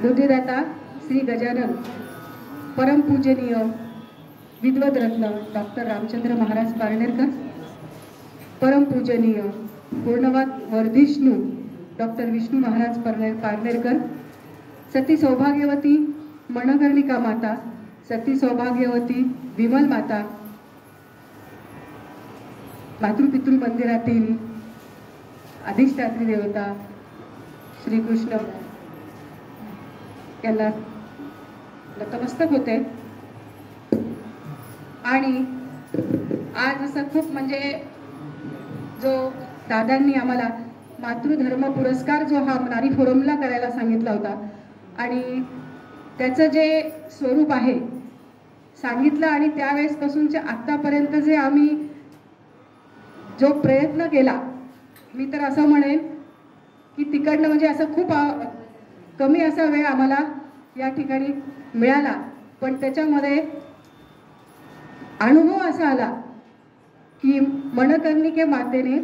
बुद्धिदाता श्री गजानन परमपूजनीय विद्वत रत्न doctor Ramchandra Maharaj Parnerkar, परमपूजनीय पूर्णवाद वर्धिष्णू doctor Vishnu Maharaj Parnerkar, सती सौभाग्यवती मनकर्णिका माता, सती सौभाग्यवती विमल माता, मातृपितृ मंदिरातील अधिष्ठात्री देवता श्रीकृष्ण यांना नतमस्तक होते। आणि आज असं खूप म्हणजे जो दादांनी आम्हाला मातृधर्म पुरस्कार जो हा नारी फोरमला करायला सांगितला होता आणि त्याचं जे स्वरूप आहे सांगितलं आणि त्यावेळेसपासूनचे आतापर्यंत जे आम्ही जो प्रयत्न केला, मी तर असं म्हणेन की तिकडनं म्हणजे असं खूप कमी असा वेळ आम्हाला या ठिकाणी मिळाला, पण त्याच्यामध्ये अनुभव असा आला की मनकर्णिके मातेने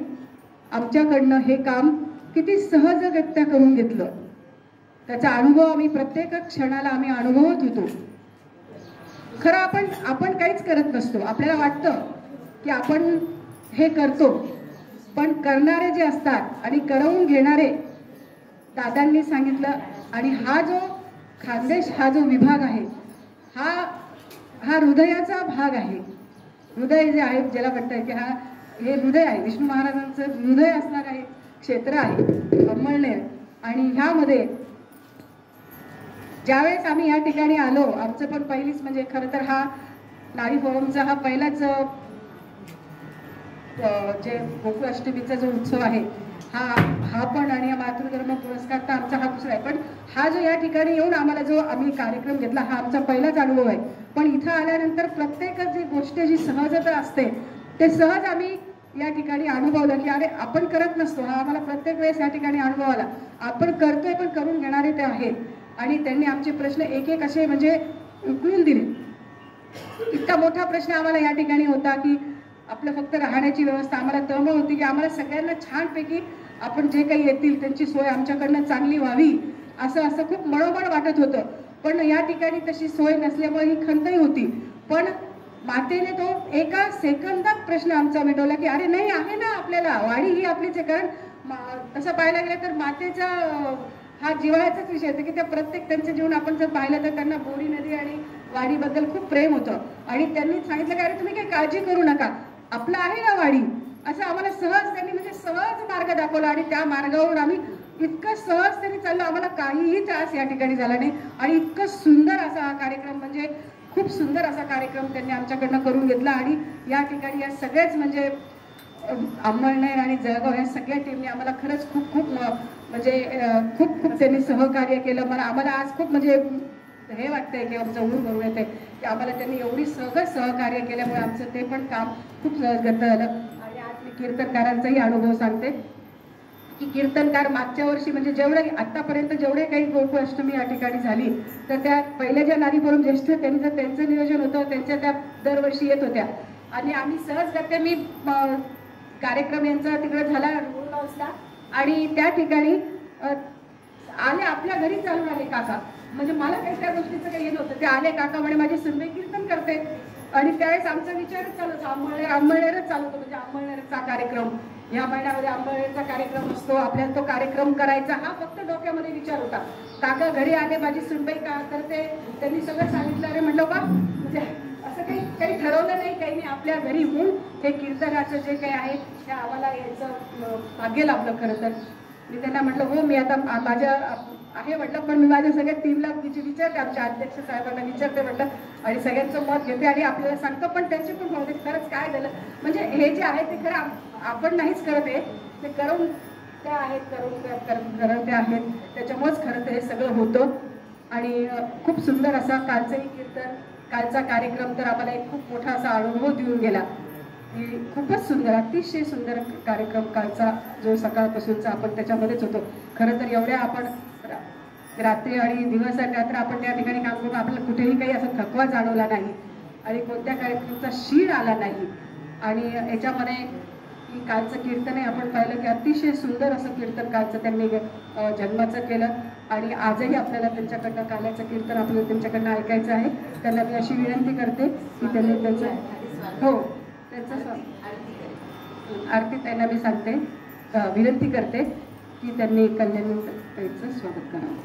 आमच्याकडनं हे काम किती सहजगत्या करून घेतलं। त्याचा अनुभव आम्ही प्रत्येक क्षणाला आम्ही अनुभवत होतो। खरं आपण काहीच करत नसतो, आपल्याला वाटतं की आपण हे करतो, पण करणारे जे असतात आणि करवून घेणारे दादांनी सांगितलं। आणि हा जो खानदेश हा जो विभाग आहे हा हृदयाचा भाग आहे। हृदय जे आहे ज्याला म्हणतात की हे हृदय आहे, विष्णू महाराजांचं हृदय असणार आहे क्षेत्र आहे अंमळनेर। आणि ह्यामध्ये ज्यावेळेस आम्ही या ठिकाणी आलो, आमचं पण पहिलीच म्हणजे खरं तर हा नारी फोरमचा हा पहिलाच जे गोकुळाष्टमीचा जो उत्सव आहे हा पण आणि मातृधर्म पुरस्कार तर आमचा हा दुसरा आहे, पण हा जो या ठिकाणी येऊन आम्हाला जो आम्ही कार्यक्रम घेतला हा आमचा पहिलाच अनुभव आहे। पण इथं आल्यानंतर प्रत्येक जी गोष्ट जी सहजता असते ते सहज आम्ही या ठिकाणी अनुभवलं की अरे आपण करत नसतो, हा आम्हाला प्रत्येक वेळेस या ठिकाणी अनुभव आला। आपण करतोय पण करून घेणारे ते आहेत आणि त्यांनी आमचे प्रश्न एक एक असे म्हणजे उकळून दिले। इतका मोठा प्रश्न आम्हाला या ठिकाणी होता की आपलं फक्त राहण्याची व्यवस्था आम्हाला तळमळ होती की आम्हाला सगळ्यांना छानपैकी आपण जे काही येतील त्यांची सोय आमच्याकडनं चांगली व्हावी असं खूप मनोमन वाटत होतं। पण या ठिकाणी तशी सोय नसल्यामुळे ही खंतही होती, पण मातेने तो एका सेकंदात प्रश्न आमचा मिटवला की अरे नाही आहे ना आपल्याला वाडी ही आपलीच आहे। कारण तसं पाहायला गेलं तर मातेचा हा जिव्हाळ्याचाच विषय होता की त्या प्रत्येक त्यांचं जीवन आपण जर पाहिलं तर त्यांना बोरी नदी आणि वाडीबद्दल खूप प्रेम होतं आणि त्यांनी सांगितलं की अरे तुम्ही काही काळजी करू नका, आपलं आहे ना वाडी, असं आम्हाला सहज त्यांनी म्हणजे सहज मार्ग दाखवला आणि त्या मार्गावरून आम्ही इतकं सहज त्यांनी चाललो, आम्हाला काहीही त्रास या ठिकाणी झाला नाही। आणि इतकं सुंदर असा हा कार्यक्रम म्हणजे खूप सुंदर असा कार्यक्रम त्यांनी आमच्याकडनं करून घेतला। आणि या ठिकाणी या सगळेच म्हणजे अंमळनेर आणि जळगाव या सगळ्या टीमने आम्हाला खरंच खूप खूप म्हणजे खूप खूप त्यांनी सहकार्य केलं। मला आम्हाला आज खूप म्हणजे हे वाटतंय की आमचं ऊर भरून येते की आम्हाला त्यांनी एवढी सहकार्य केल्यामुळे आमचं ते पण काम खूप सहजगत झालं। आणि आज मी कीर्तनकारांचाही अनुभव सांगते की कीर्तनकार मागच्या वर्षी म्हणजे जेवढे आतापर्यंत जेवढे काही गोकुळाष्टमी या ठिकाणी झाली तर त्या पहिल्या ज्या नारी फोरम ज्येष्ठ त्यांचं नियोजन होतं, त्यांच्या त्या दरवर्षी येत होत्या आणि आम्ही सहजगत्या मी कार्यक्रम यांचा तिकडे झाला रुळगावला आणि त्या ठिकाणी आले आपल्या घरी चालून आले काका, म्हणजे मला काही त्या गोष्टीचं काही येत होतं, ते आले काका म्हणे माझी सुनबाई कीर्तन करते। आणि त्यावेळेस आमचा विचारच चालू होता, अंमळनेरच चालू होतो, म्हणजे अंमळनेरचा कार्यक्रम या महिन्यामध्ये अंमळनेरचा कार्यक्रम असतो, आपल्याला तो कार्यक्रम करायचा हा फक्त डोक्यामध्ये विचार होता। काका घरी आले माझी सुनबाई का करते, त्यांनी सगळं सांगितलं। अरे म्हणलं बा म्हणजे असं काही ठरवलं नाही, काही नाही, आपल्या घरी होऊन हे कीर्तनाचं जे काही आहे ते आम्हाला याचं भाग्य लाभलं। खरं तर मी त्यांना म्हटलं हो मी आता माझ्या आहे म्हटलं, पण मी माझ्या सगळ्या टीमला विचारते, आमच्या अध्यक्ष साहेबांना विचारते म्हटलं आणि सगळ्यांचं मत घेते आणि आपल्याला सांगतो, पण त्यांचे पण होते खरंच काय झालं म्हणजे हे जे आहे ते खरं आपण नाहीच करत आहे, ते करून त्या आहेत करून त्या आहेत, त्याच्यामुळेच खरं तर हे सगळं होतं। आणि खूप सुंदर असा कालचंही कीर्तन कालचा कार्यक्रम तर आम्हाला एक खूप मोठा असा अनुभव देऊन गेला की खूपच सुंदर अतिशय सुंदर कार्यक्रम कालचा जो सकाळपासूनचा आपण त्याच्यामध्येच होतो। खरं तर एवढ्या आपण रात्री आणि दिवस आणि रात्र आपण त्या ठिकाणी काम करून आपल्याला कुठेही काही असा थकवा जाणवला नाही आणि कोणत्या कार्यक्रमाचा शीण आला नाही। आणि याच्यामध्ये की कालचं कीर्तन आपण पाहिलं की अतिशय सुंदर असं कीर्तन कालचं त्यांनी जन्माचं केलं आणि आजही आपल्याला त्यांच्याकडनं काल्याचं कीर्तन आपल्याला त्यांच्याकडनं ऐकायचं आहे. त्यांना मी अशी विनंती करते की त्यांनी त्यांचं त्यांचं आरती त्यांना मी सांगते विनंती करते की त्यांनी कल्याणीचं स्वागत करावं.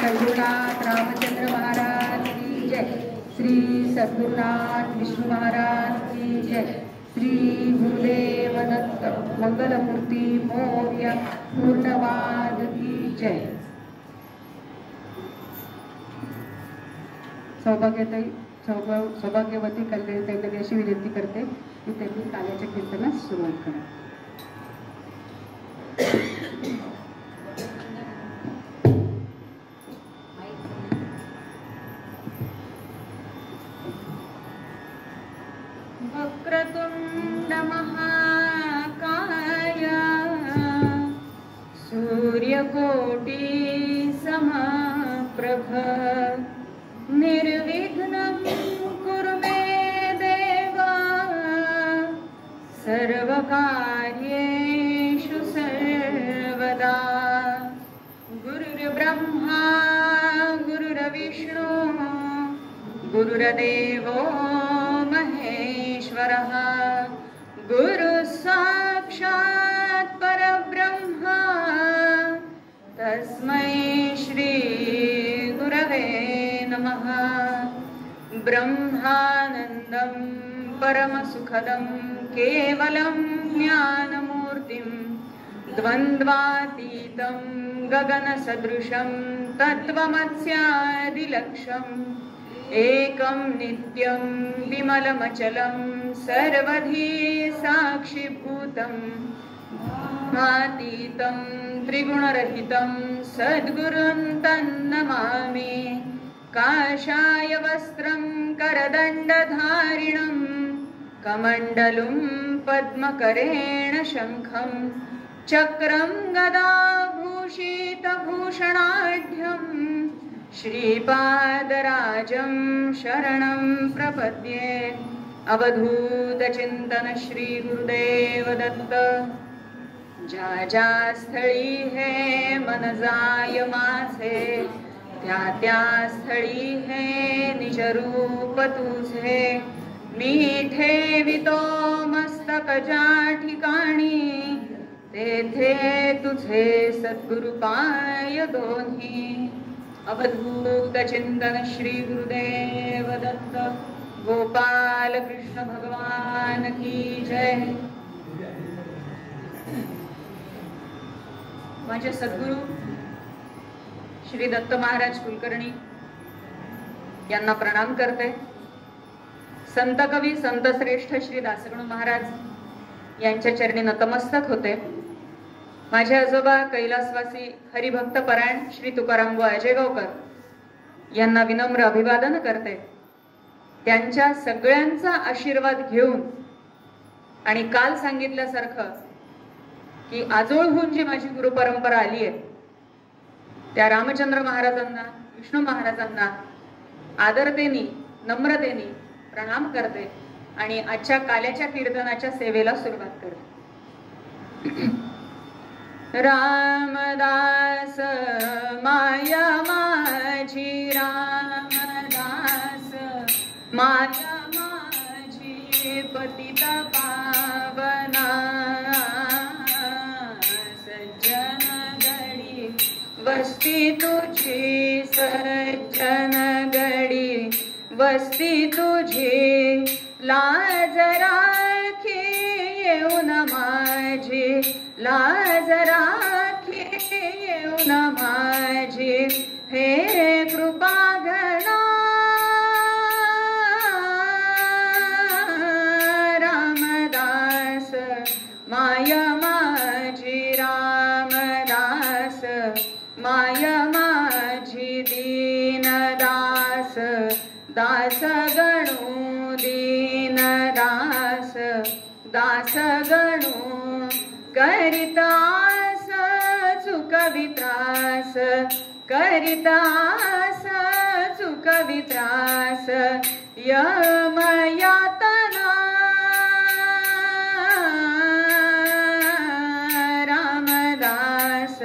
सद्गुरुनाथ रामचंद्र महाराज की जय. श्री सद्गुरुनाथ विष्णु महाराज की जय. श्री गुरुदेव दत्त मंगलमूर्ती मोर्या पूर्णवाद की जय. सौभाग्यवती कल्याणीताईंना अशी विनंती करते की त्यांनी काल्याच्या कीर्तनास सुरुवात करा. वक्रतुंड महाकाय सूर्यकोटि समप्रभ निर्विघ्नं कुरु मे देव सर्वकार्येषु सर्वदा. गुरुर्ब्रह्मा गुरुर्विष्णु गुरुर्देवो महेश्वरः गुरु साक्षात् परब्रह्म तस्मै श्री गुरवे नमः. ब्रह्मानन्दं परमसुखदं केवलं ज्ञानमूर्तिं द्वन्द्वातीतं गगनसदृशं तत्त्वमस्यादिलक्ष्यम् एकं नित्यं विमलमचलं सर्वधी साक्षिभूतं भातीतं त्रिगुणरहितं सद्गुरुं तन्नमामि. काषाय वस्त्रं करदण्डधारिणं कमण्डलुं पद्मकरेण शङ्खं चक्रं गदाभूषितभूषणाढ्यम् श्रीपादराजं शरणं प्रपद्ये. अवधूतचिंतन श्री गुरुदेव दत्त. ज्या ज्या स्थळी हे मन जाय माझे त्या त्या स्थळी हे निज रूप तुझे. मी ठेवितो मस्तक ज्या ठिकाणी तेथे तुझे सद्गुरु पाय दोन्ही. अवधूत चिंतन श्री गुरुदेव दत्त. गोपाल कृष्ण भगवान की जय. माझे सद्गुरु श्री दत्त महाराज कुलकर्णी यांना प्रणाम करते. संत कवी संत श्रेष्ठ श्री दासगणू महाराज यांच्या चरणी नतमस्तक होते. माझे आजोबा कैलासवासी हरिभक्त परायण श्री तुकाराम व अजयगावकर यांना विनम्र अभिवादन करते. त्यांच्या सगळ्यांचा आशीर्वाद घेऊन आणि काल सांगितल्यासारखं की आजोळहून जी माझी गुरु परंपरा आली आहे त्या रामचंद्र महाराजांना विष्णू महाराजांना आदरतेने नम्रतेने प्रणाम करते आणि आजच्या काल्याच्या कीर्तनाच्या सेवेला सुरुवात करते. रामदास माया माझी रामदास माया माझी पतित पावना. सज्जन गडी वस्ती तुझी सज्जन गडी वस्ती तुझी लाज राखी येऊन माझी, लाज राखी येऊन माझी, हे कृपाघना रामदास माय माझी, रामदास माय माझी, दीनदास दास गणू, दीनदास दास गणू, करितास चुकवी त्रास, करितास चुकवी त्रास, यमयातना रामदास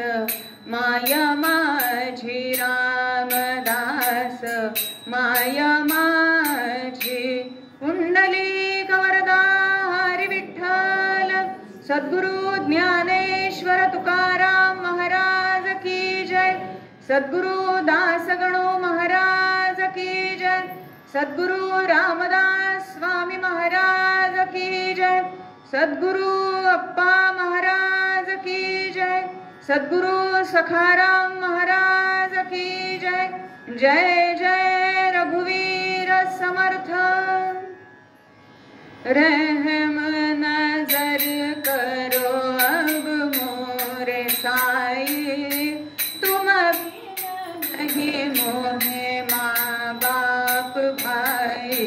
माय माझी, रामदास माय माझी, कुंडलिक वरदा हरी विठ्ठल, सद्गुरु ज्ञानेश्वर तुकाराम महाराज की जय, सद्गुरु दासगणो महाराज की जय, सद्गुरु रामदास स्वामी महाराज की जय, सद्गुरु अप्पा महाराज की जय, सद्गुरु सखाराम महाराज की जय, जय जय रघुवीर समर्थ। रहम नजर करो अब मोरे साई, तुम नहीं मोहे माँ बाप भाई,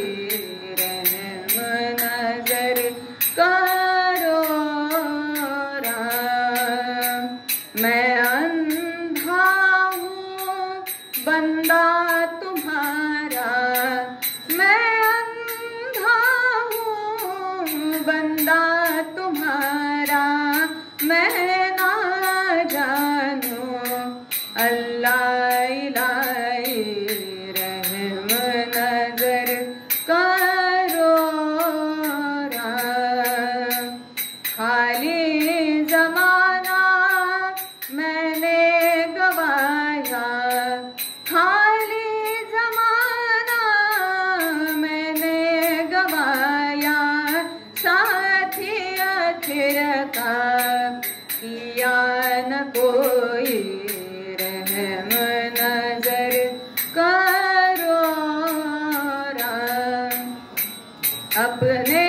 रहम नजर करो राम, मैं अंधा हूँ बंदा तुम्हारा, मैं अंधा हूँ बंदा तुम्हारा, मैं ना जानू अल्लाह इलाही, रहम नजर करो राम, खाली जमाना मैंने गवाया, खाली जमाना मैंने गवाया, साथी आखिर का किया न कोई, रहम नजर करो राम, अपने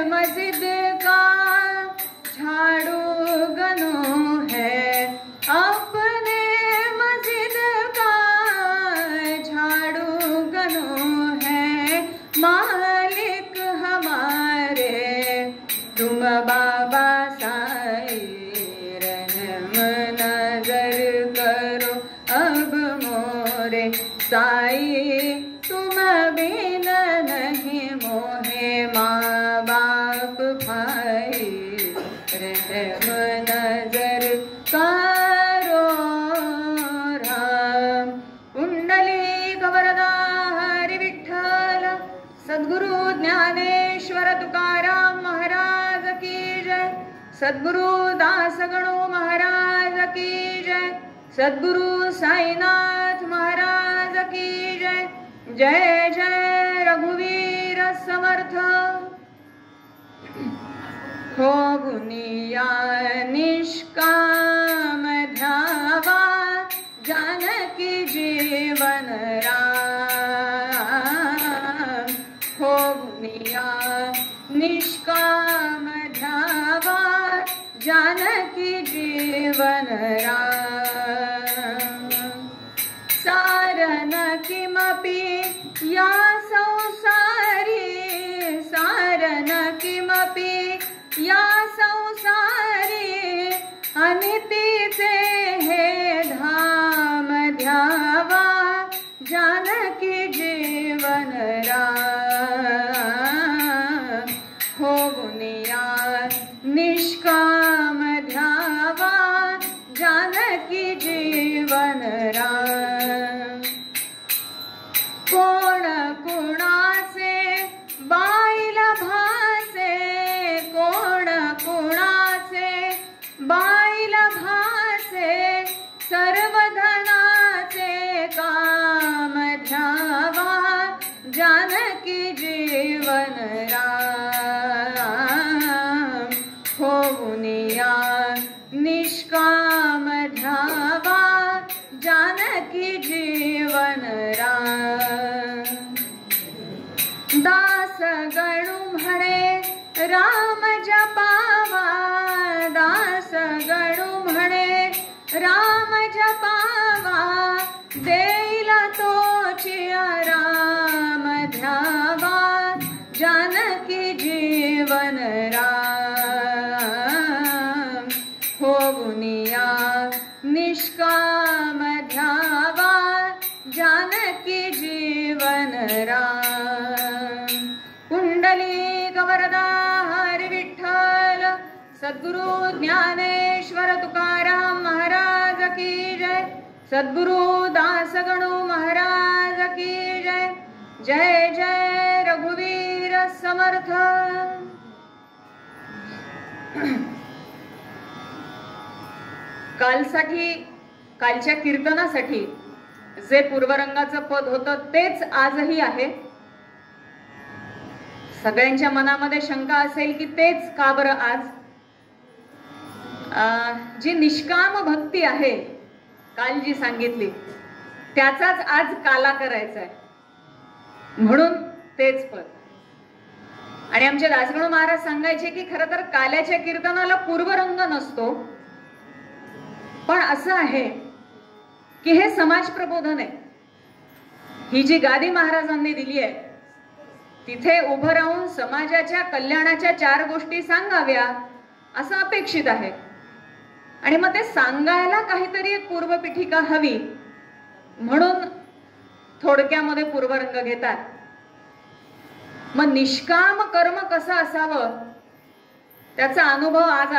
मस्जिद का झाड़ू गनो है, अपने मस्जिद का झाड़ू गनो है, मालिक हमारे तुम बाबा साई, रहम नजर करो अब मोरे साई, तुम बिन नहीं मोहे माँ बाप भाई, रहम नजर करो राम, कुंडलिक वरदा हरी विठ्ठल, सद्गुरु ज्ञानेश्वर तुकाराम महाराज की जय, सद्गुरु दासगणो महाराज की जय, सद्गुरु साईनाथ महाराज की जय, जय जय रघुवीर समर्थ। हो गुनिया निष्काम ध्यावा, जानकी जीवन राम, हो गुनिया निष्काम ध्यावा, जानकी जीवन राम, सारन किमपि या संसारी, सारन किमपि या संसारी, अनितीचे हे धाम ध्यावा, जानकी जीवन राम, हो गुनिया निष्काम ध्यावा, जानकी जीवन राम, कोण कुणाचे बाईल भासे, कोण कुणाचे बाईल भासे, सर्वधनाचे काम ध्यावा, जानकी जीवन राम, जपावा देईल तोची आराम ध्यावा जानकी जीवन राम होऊनिया निष्काम ध्यावा जानकी जीवन राम कुंडली गवरदा हरी विठ्ठल सद्गुरु ज्ञानेश्वर तुकाराम महाराज की जय सद्गुरु दासगणु महाराज की जय जय जय रघुवीर समर्थ। कालच्या कीर्तनासाठी जे पूर्वरंगाचं पद होतं तेच आजही आहे। सगळ्यांच्या मनामध्ये शंका असेल की तेच का बरं आज? जी निष्काम भक्ती आहे काल जी सांगितली त्याचाच आज काला करायचा आहे म्हणून तेच पद। आणि आमचे दासगणू महाराज सांगायचे की खरं तर काल्याच्या कीर्तनाला पूर्वरंग नसतो, पण असं आहे की हे समाज प्रबोधन आहे। ही जी गादी महाराजांनी दिली आहे तिथे उभं राहून समाजाच्या कल्याणाच्या 4 गोष्टी सांगाव्या असं अपेक्षित आहे। आणि मग ते सांगायला काहीतरी एक पूर्वपीठिका हवी म्हणून थोडक्यामध्ये पूर्वरंग घेतात। मग निष्काम कर्म कसं असावं त्याचा अनुभव आज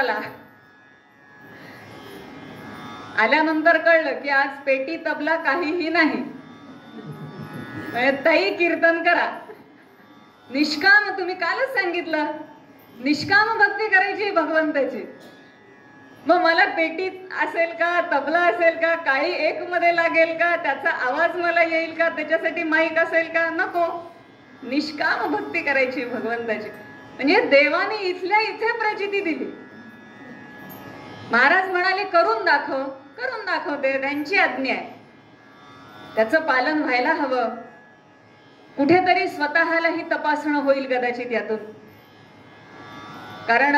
आल्यानंतर कळलं की आज पेटी तबला काहीही नाही, ताई कीर्तन करा निष्काम। तुम्ही कालच सांगितलं निष्काम भक्ती करायची भगवंताची। मग मला पेटी असेल का, तबला असेल का, काही एक मध्ये लागेल का, त्याचा आवाज मला येईल का, त्याच्यासाठी माईक असेल का? नको, निष्काम भक्ती करायची भगवंताची। म्हणजे देवाने इथल्या इथे प्रचिती दिली। महाराज म्हणाले करून दाखव, करून दाखवते, त्यांची आज्ञा आहे, त्याचं पालन व्हायला हवं। कुठेतरी स्वतःलाही तपासणं होईल कदाचित यातून, कारण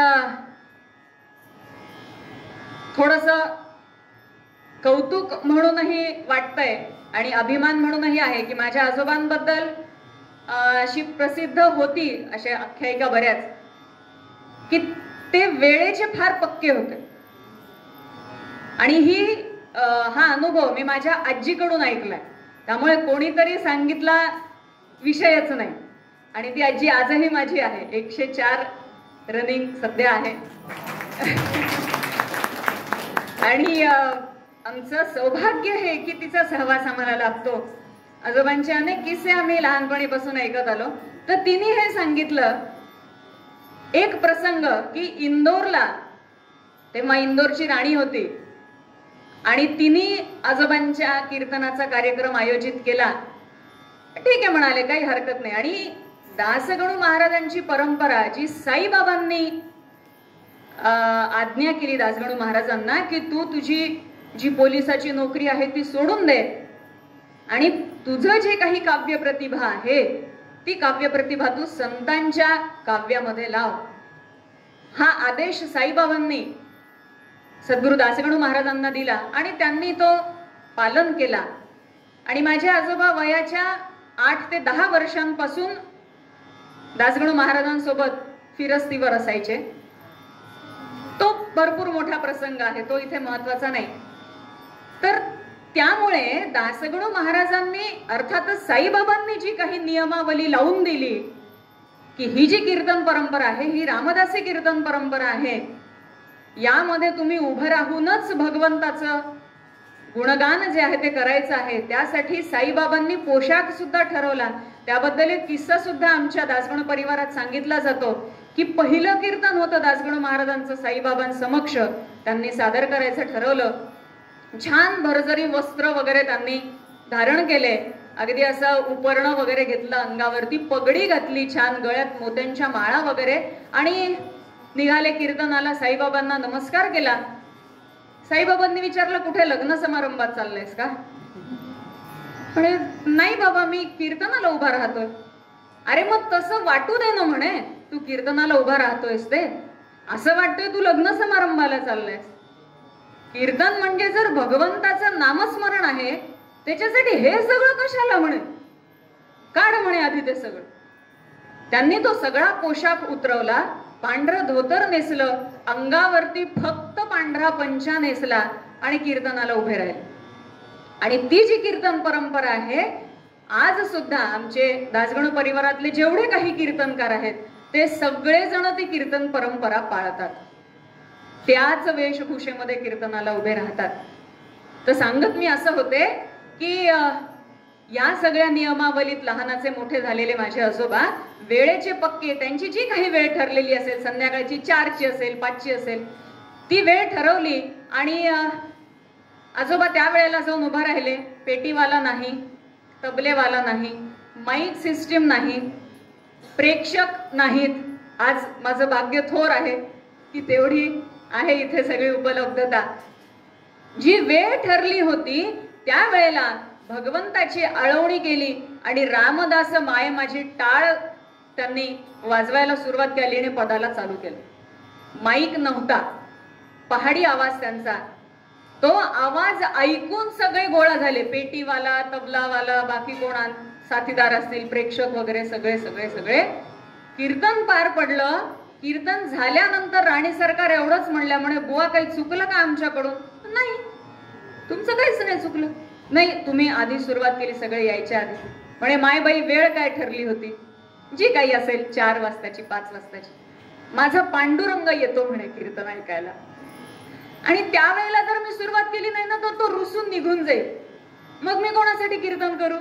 थोडस कौतुक म्हणूनही वाटतंय आणि अभिमान म्हणूनही आहे की माझ्या आजोबांबद्दल अशी प्रसिद्ध होती अशा आख्यायिका बऱ्याच की ते वेळेचे फार पक्के होते। आणि हा अनुभव मी माझ्या आजीकडून ऐकलाय, त्यामुळे कोणीतरी सांगितला विषयच नाही। आणि ती आजी आजही माझी आहे, 104 रनिंग सध्या आहे। आणि आमचं सौभाग्य आहे की तिचा सहवास आम्हाला लाभतो। आजोबांचे अनेक किस्से आम्ही लहानपणीपासून ऐकत आलो। तर तिने हे सांगितलं एक प्रसंग की इंदोरला, तेव्हा इंदोरची राणी होती आणि तिने आजोबांच्या कीर्तनाचा कार्यक्रम आयोजित केला। ठीक आहे म्हणाले, काही हरकत नाही। आणि दासगणू महाराजांची परंपरा जी साईबाबांनी आज्ञा केली दासगणू महाराजांना की तू तुझी जी पोलिसाची नोकरी आहे ती सोडून दे आणि तुझं जे काही काव्य प्रतिभा आहे ती काव्य प्रतिभा तू संतांच्या काव्यामध्ये लाव, हा आदेश साईबाबांनी सद्गुरु दासगणू महाराजांना दिला आणि त्यांनी तो पालन केला। आणि माझे आजोबा वयाच्या 8 ते 10 वर्षांपासून दासगणू महाराजांसोबत फिरस्तीवर असायचे। तो भरपूर मोठा प्रसंग आहे, तो इथे महत्वाचा नाही। तर त्यामुळे दासगणू महाराजांनी अर्थातच साईबाबांनी जी काही नियमावली लावून दिली की ही जी कीर्तन परंपरा आहे ही रामदासी कीर्तन परंपरा आहे, यामध्ये तुम्ही उभं राहूनच भगवंताचं गुणगान जे आहे ते करायचं आहे। त्यासाठी साईबाबांनी पोशाख सुद्धा ठरवला। त्याबद्दल एक किस्सा सुद्धा आमच्या दासगणू परिवारात सांगितला जातो की पहिलं कीर्तन होतं दासगणू महाराजांचं साईबाबांसमक्ष त्यांनी सादर करायचं ठरवलं। छान भरजरी वस्त्र वगैरे त्यांनी धारण केले, अगदी असं उपर्ण वगैरे घेतलं, अंगावरती पगडी घातली, छान गळ्यात मोत्यांच्या माळा वगैरे, आणि निघाले कीर्तनाला। साईबाबांना नमस्कार केला। साईबाबांनी विचारलं कुठे लग्न समारंभात चाललायस का? म्हणे नाही बाबा, मी कीर्तनाला उभा राहतोय। अरे मग तसं वाटू दे ना, म्हणे तू कीर्तनाला उभा राहतोयस ते असं वाटतोय तू लग्न समारंभाला चाललायस। कीर्तन म्हणजे जर भगवंताचं नामस्मरण आहे, त्याच्यासाठी हे सगळं कशाला म्हणे, काढ म्हणे आधी ते सगळं. त्यांनी तो सगळा पोशाख उतरवला, पांढरं धोतर नेसलं, अंगावरती फक्त पांढरा पंचा नेसला आणि कीर्तनाला उभे राहिले. आणि ती जी कीर्तन परंपरा आहे, आज सुद्धा आमचे दासगणू परिवारातले जेवढे काही कीर्तनकार आहेत ते सगळेजण ती कीर्तन परंपरा पाळतात, त्याच वेशभूषेमध्ये कीर्तनाला उभे राहतात. तर सांगत मी असं होते की या सगळ्या नियमावलीत लहानाचे मोठे झालेले माझे आजोबा वेळेचे पक्के, त्यांची जी काही वेळ ठरलेली असेल, संध्याकाळची 4ची असेल 5ची असेल, ती वेळ ठरवली आणि आजोबा त्या वेळेला जाऊन उभा राहिले. पेटीवाला नाही, तबलेवाला नाही, माईक सिस्टीम नाही, प्रेक्षक नाहीत. आज माझं भाग्य थोर आहे की तेवढी आहे इथे सगळी उपलब्धता. जी वेळ ठरली होती त्या वेळेला भगवंताची आळवणी केली आणि रामदास माय माझी टाळ त्यांनी वाजवायला सुरुवात केली आणि पदाला चालू केलं. माईक नव्हता, पहाडी आवाज त्यांचा. तो आवाज ऐकून सगळे गोळा झाले, पेटीवाला, तबलावाला, बाकी कोण साथीदार असतील, प्रेक्षक वगैरे सगळे सगळे सगळे. कीर्तन पार पडलं. कीर्तन झाल्यानंतर राणी सरकार एवढंच म्हणल्यामुळे, बुवा काही चुकलं का आमच्याकडून? नाही, तुमचं काहीच नाही चुकलं. नाही, तुम्ही आधी सुरुवात केली सगळे यायच्या आधी. म्हणे मायबाई वेळ काय ठरली होती, जी काही असेल 4 वाजताची 5 वाजताची. माझा पांडुरंग येतो म्हणे कीर्तन ऐकायला, आणि त्यावेळेला जर मी सुरुवात केली नाही ना तर तो रुसून निघून जाईल. मग मी कोणासाठी कीर्तन करू?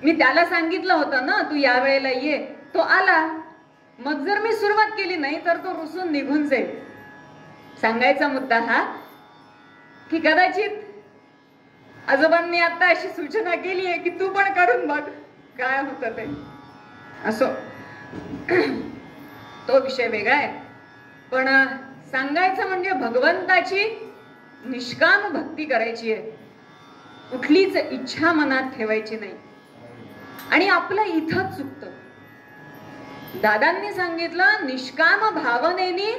मी त्याला सांगितलं होतं ना तू या वेळेला ये, तो आला. मग जर मी सुरुवात केली नाही तर तो रुसून निघून जाईल. सांगायचा मुद्दा हा की कदाचित आजोबांनी आता अशी सूचना केली आहे की तू पण करून बघ काय होतं ते. असो, तो विषय वेगळा आहे. पण सांगायचं म्हणजे भगवंताची निष्काम भक्ती करायची आहे, कुठलीच इच्छा मनात ठेवायची नाही. आणि आपलं इथंच चुकतं. दादांनी सांगितलं निष्काम भावनेनी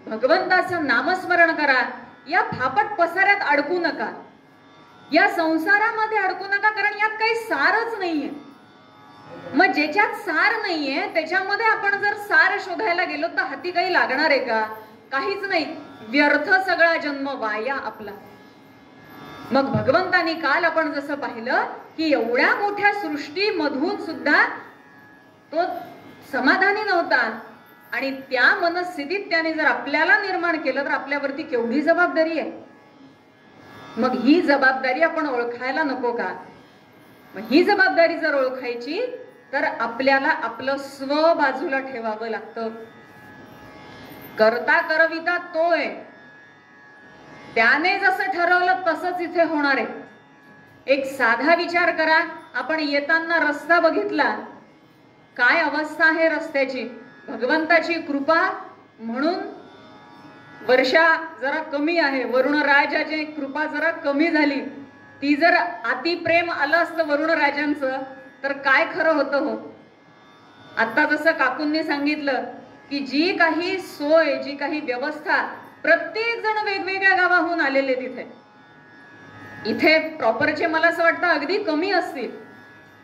भगवंताचं नामस्मरण करा, या फापट पसाऱ्यात अडकू नका, या संसारामध्ये अडकू नका, कारण यात काही सारच नाहीये. मग ज्याच्यात सार नाहीये त्याच्यामध्ये आपण जर सार शोधायला गेलो तर हाती काही लागणार आहे का? काहीच नाही, व्यर्थ सगळा जन्म वाया आपला. मग भगवंतानी काल आपण जसं पाहिलं की एवढ्या मोठ्या सृष्टीमधून सुद्धा तो समाधानी नव्हता, आणि त्या मनस्थितीत त्याने जर आपल्याला निर्माण केलं तर आपल्यावरती केवढी जबाबदारी आहे. मग ही जबाबदारी आपण ओळखायला नको का? मग ही जबाबदारी जर ओळखायची तर आपल्याला आपलं स्व बाजूला ठेवावं लागतं. करता करविता तो आहे, त्याने जसं ठरवलं तसंच इथे होणार आहे. एक साधा विचार करा, आपण येताना रस्ता बघितला, काय अवस्था आहे रस्त्याची. भगवंताची कृपा म्हणून वर्षा जरा कमी आहे, वरुण राजाची कृपा जरा कमी झाली. ती जर अति प्रेम आलं असतं वरुण राजांचं तर काय खरं होतं हो. आता जसं काकूंनी सांगितलं की जी काही सोय, जी काही व्यवस्था, प्रत्येक जण वेगवेगळ्या गावाहून आलेले तिथे. इथे प्रॉपरचे मला असं वाटतं अगदी कमी असतील,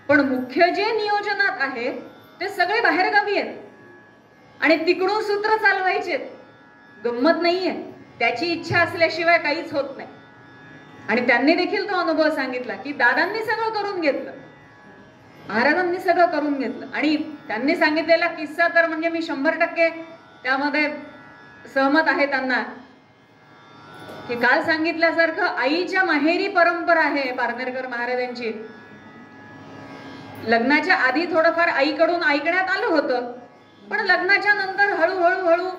पण मुख्य जे नियोजनात आहेत ते सगळे बाहेरगावी आहेत आणि तिकडून सूत्र चालवायचे. गंमत नाहीये, त्याची इच्छा असल्याशिवाय काहीच होत नाही. आणि त्यांनी देखील तो अनुभव सांगितला की दादांनी सगळं करून घेतलं, महाराजांनी सगळं करून घेतलं. आणि त्यांनी सांगितलेला किस्सा तर म्हणजे मी 100% त्यामध्ये सहमत आहे त्यांना, की काल सांगितल्यासारखं आईच्या माहेरी परंपरा आहे पारनेरकर महाराजांची. लग्नाच्या आधी थोडंफार आईकडून ऐकण्यात आलं होतं, पण लग्नाच्या नंतर हळूहळू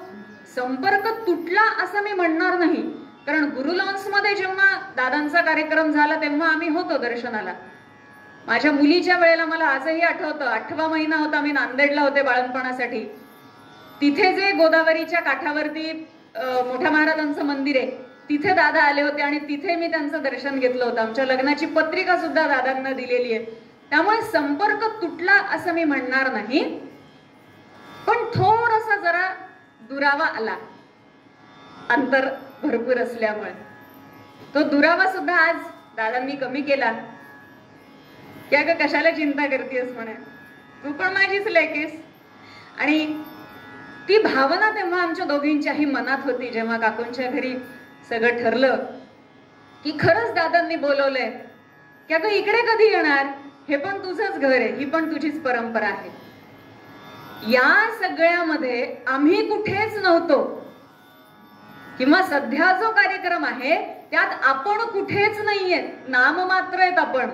संपर्क तुटला असं मी म्हणणार नाही. कारण गुरु लॉन्स मध्ये जेव्हा दादांचा कार्यक्रम झाला तेव्हा आम्ही होतो दर्शनाला. माझ्या मुलीच्या वेळेला मला आजही आठवतं, 8वा महिना होता, मी नांदेडला होते बाळणपणासाठी. तिथे जे गोदावरीच्या काठावरती मोठ्या महाराजांचं मंदिर आहे तिथे दादा आले होते आणि तिथे मी त्यांचं दर्शन घेतलं होतं. आमच्या लग्नाची पत्रिका सुद्धा दादांना दिलेली आहे. त्यामुळे संपर्क तुटला असं मी म्हणणार नाही, पण थोडासा जरा दुरावा आला, अंतर भरपूर असल्यामुळे. तो दुरावा सुद्धा आज दादांनी कमी केला की अगं कशाला चिंता करतेस म्हणे, तू पण माझीच लेकीस. आणि ती भावना तेव्हा आमच्या दोघींच्याही मनात होती, जेव्हा काकूंच्या घरी सगळं ठरलं की खरंच दादांनी बोलवलंय की अगं इकडे कधी येणार, हे पण तुझंच घर आहे, ही पण तुझीच परंपरा आहे. या सगळ्यामध्ये आम्ही कुठेच नव्हतो, किंवा सध्या जो कार्यक्रम आहे त्यात आपण कुठेच नाहीये, नाममात्र आहेत आपण.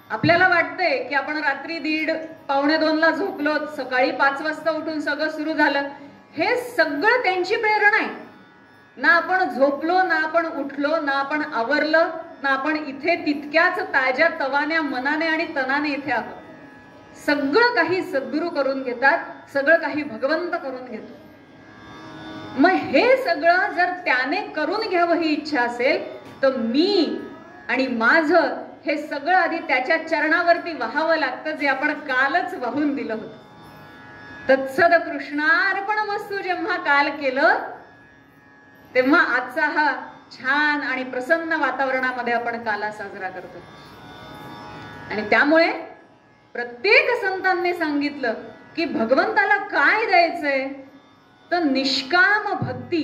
आपल्याला वाटतंय की आपण रात्री 1:30 पावणे 2ला झोपलो, सकाळी 5 वाजता उठून सगळं सुरू झालं. हे सगळं त्यांची प्रेरणा आहे. ना आपण झोपलो, ना आपण उठलो, ना आपण आवरलं, ना आपण इथे तितक्याच ताज्या तवान्या मनाने आणि तनाने इथे आहोत. सगळं काही सद्गुरू करून घेतात, सगळं काही भगवंत करून घेतो. मग हे सगळं जर त्याने करून घ्यावं ही इच्छा असेल तर मी आणि माझं हे सगळं आधी त्याच्या चरणावरती वाहावं लागतं, जे आपण कालच वाहून दिलं होतं. तत्सद कृष्णार्पणमस्तु जेव्हा काल केलं तेव्हा आजचा हा छान आणि प्रसन्न वातावरणामध्ये आपण काला साजरा करतो. आणि त्यामुळे प्रत्येक संतांनी सांगितलं की भगवंताला काय द्यायचंय, तर निष्काम भक्ती,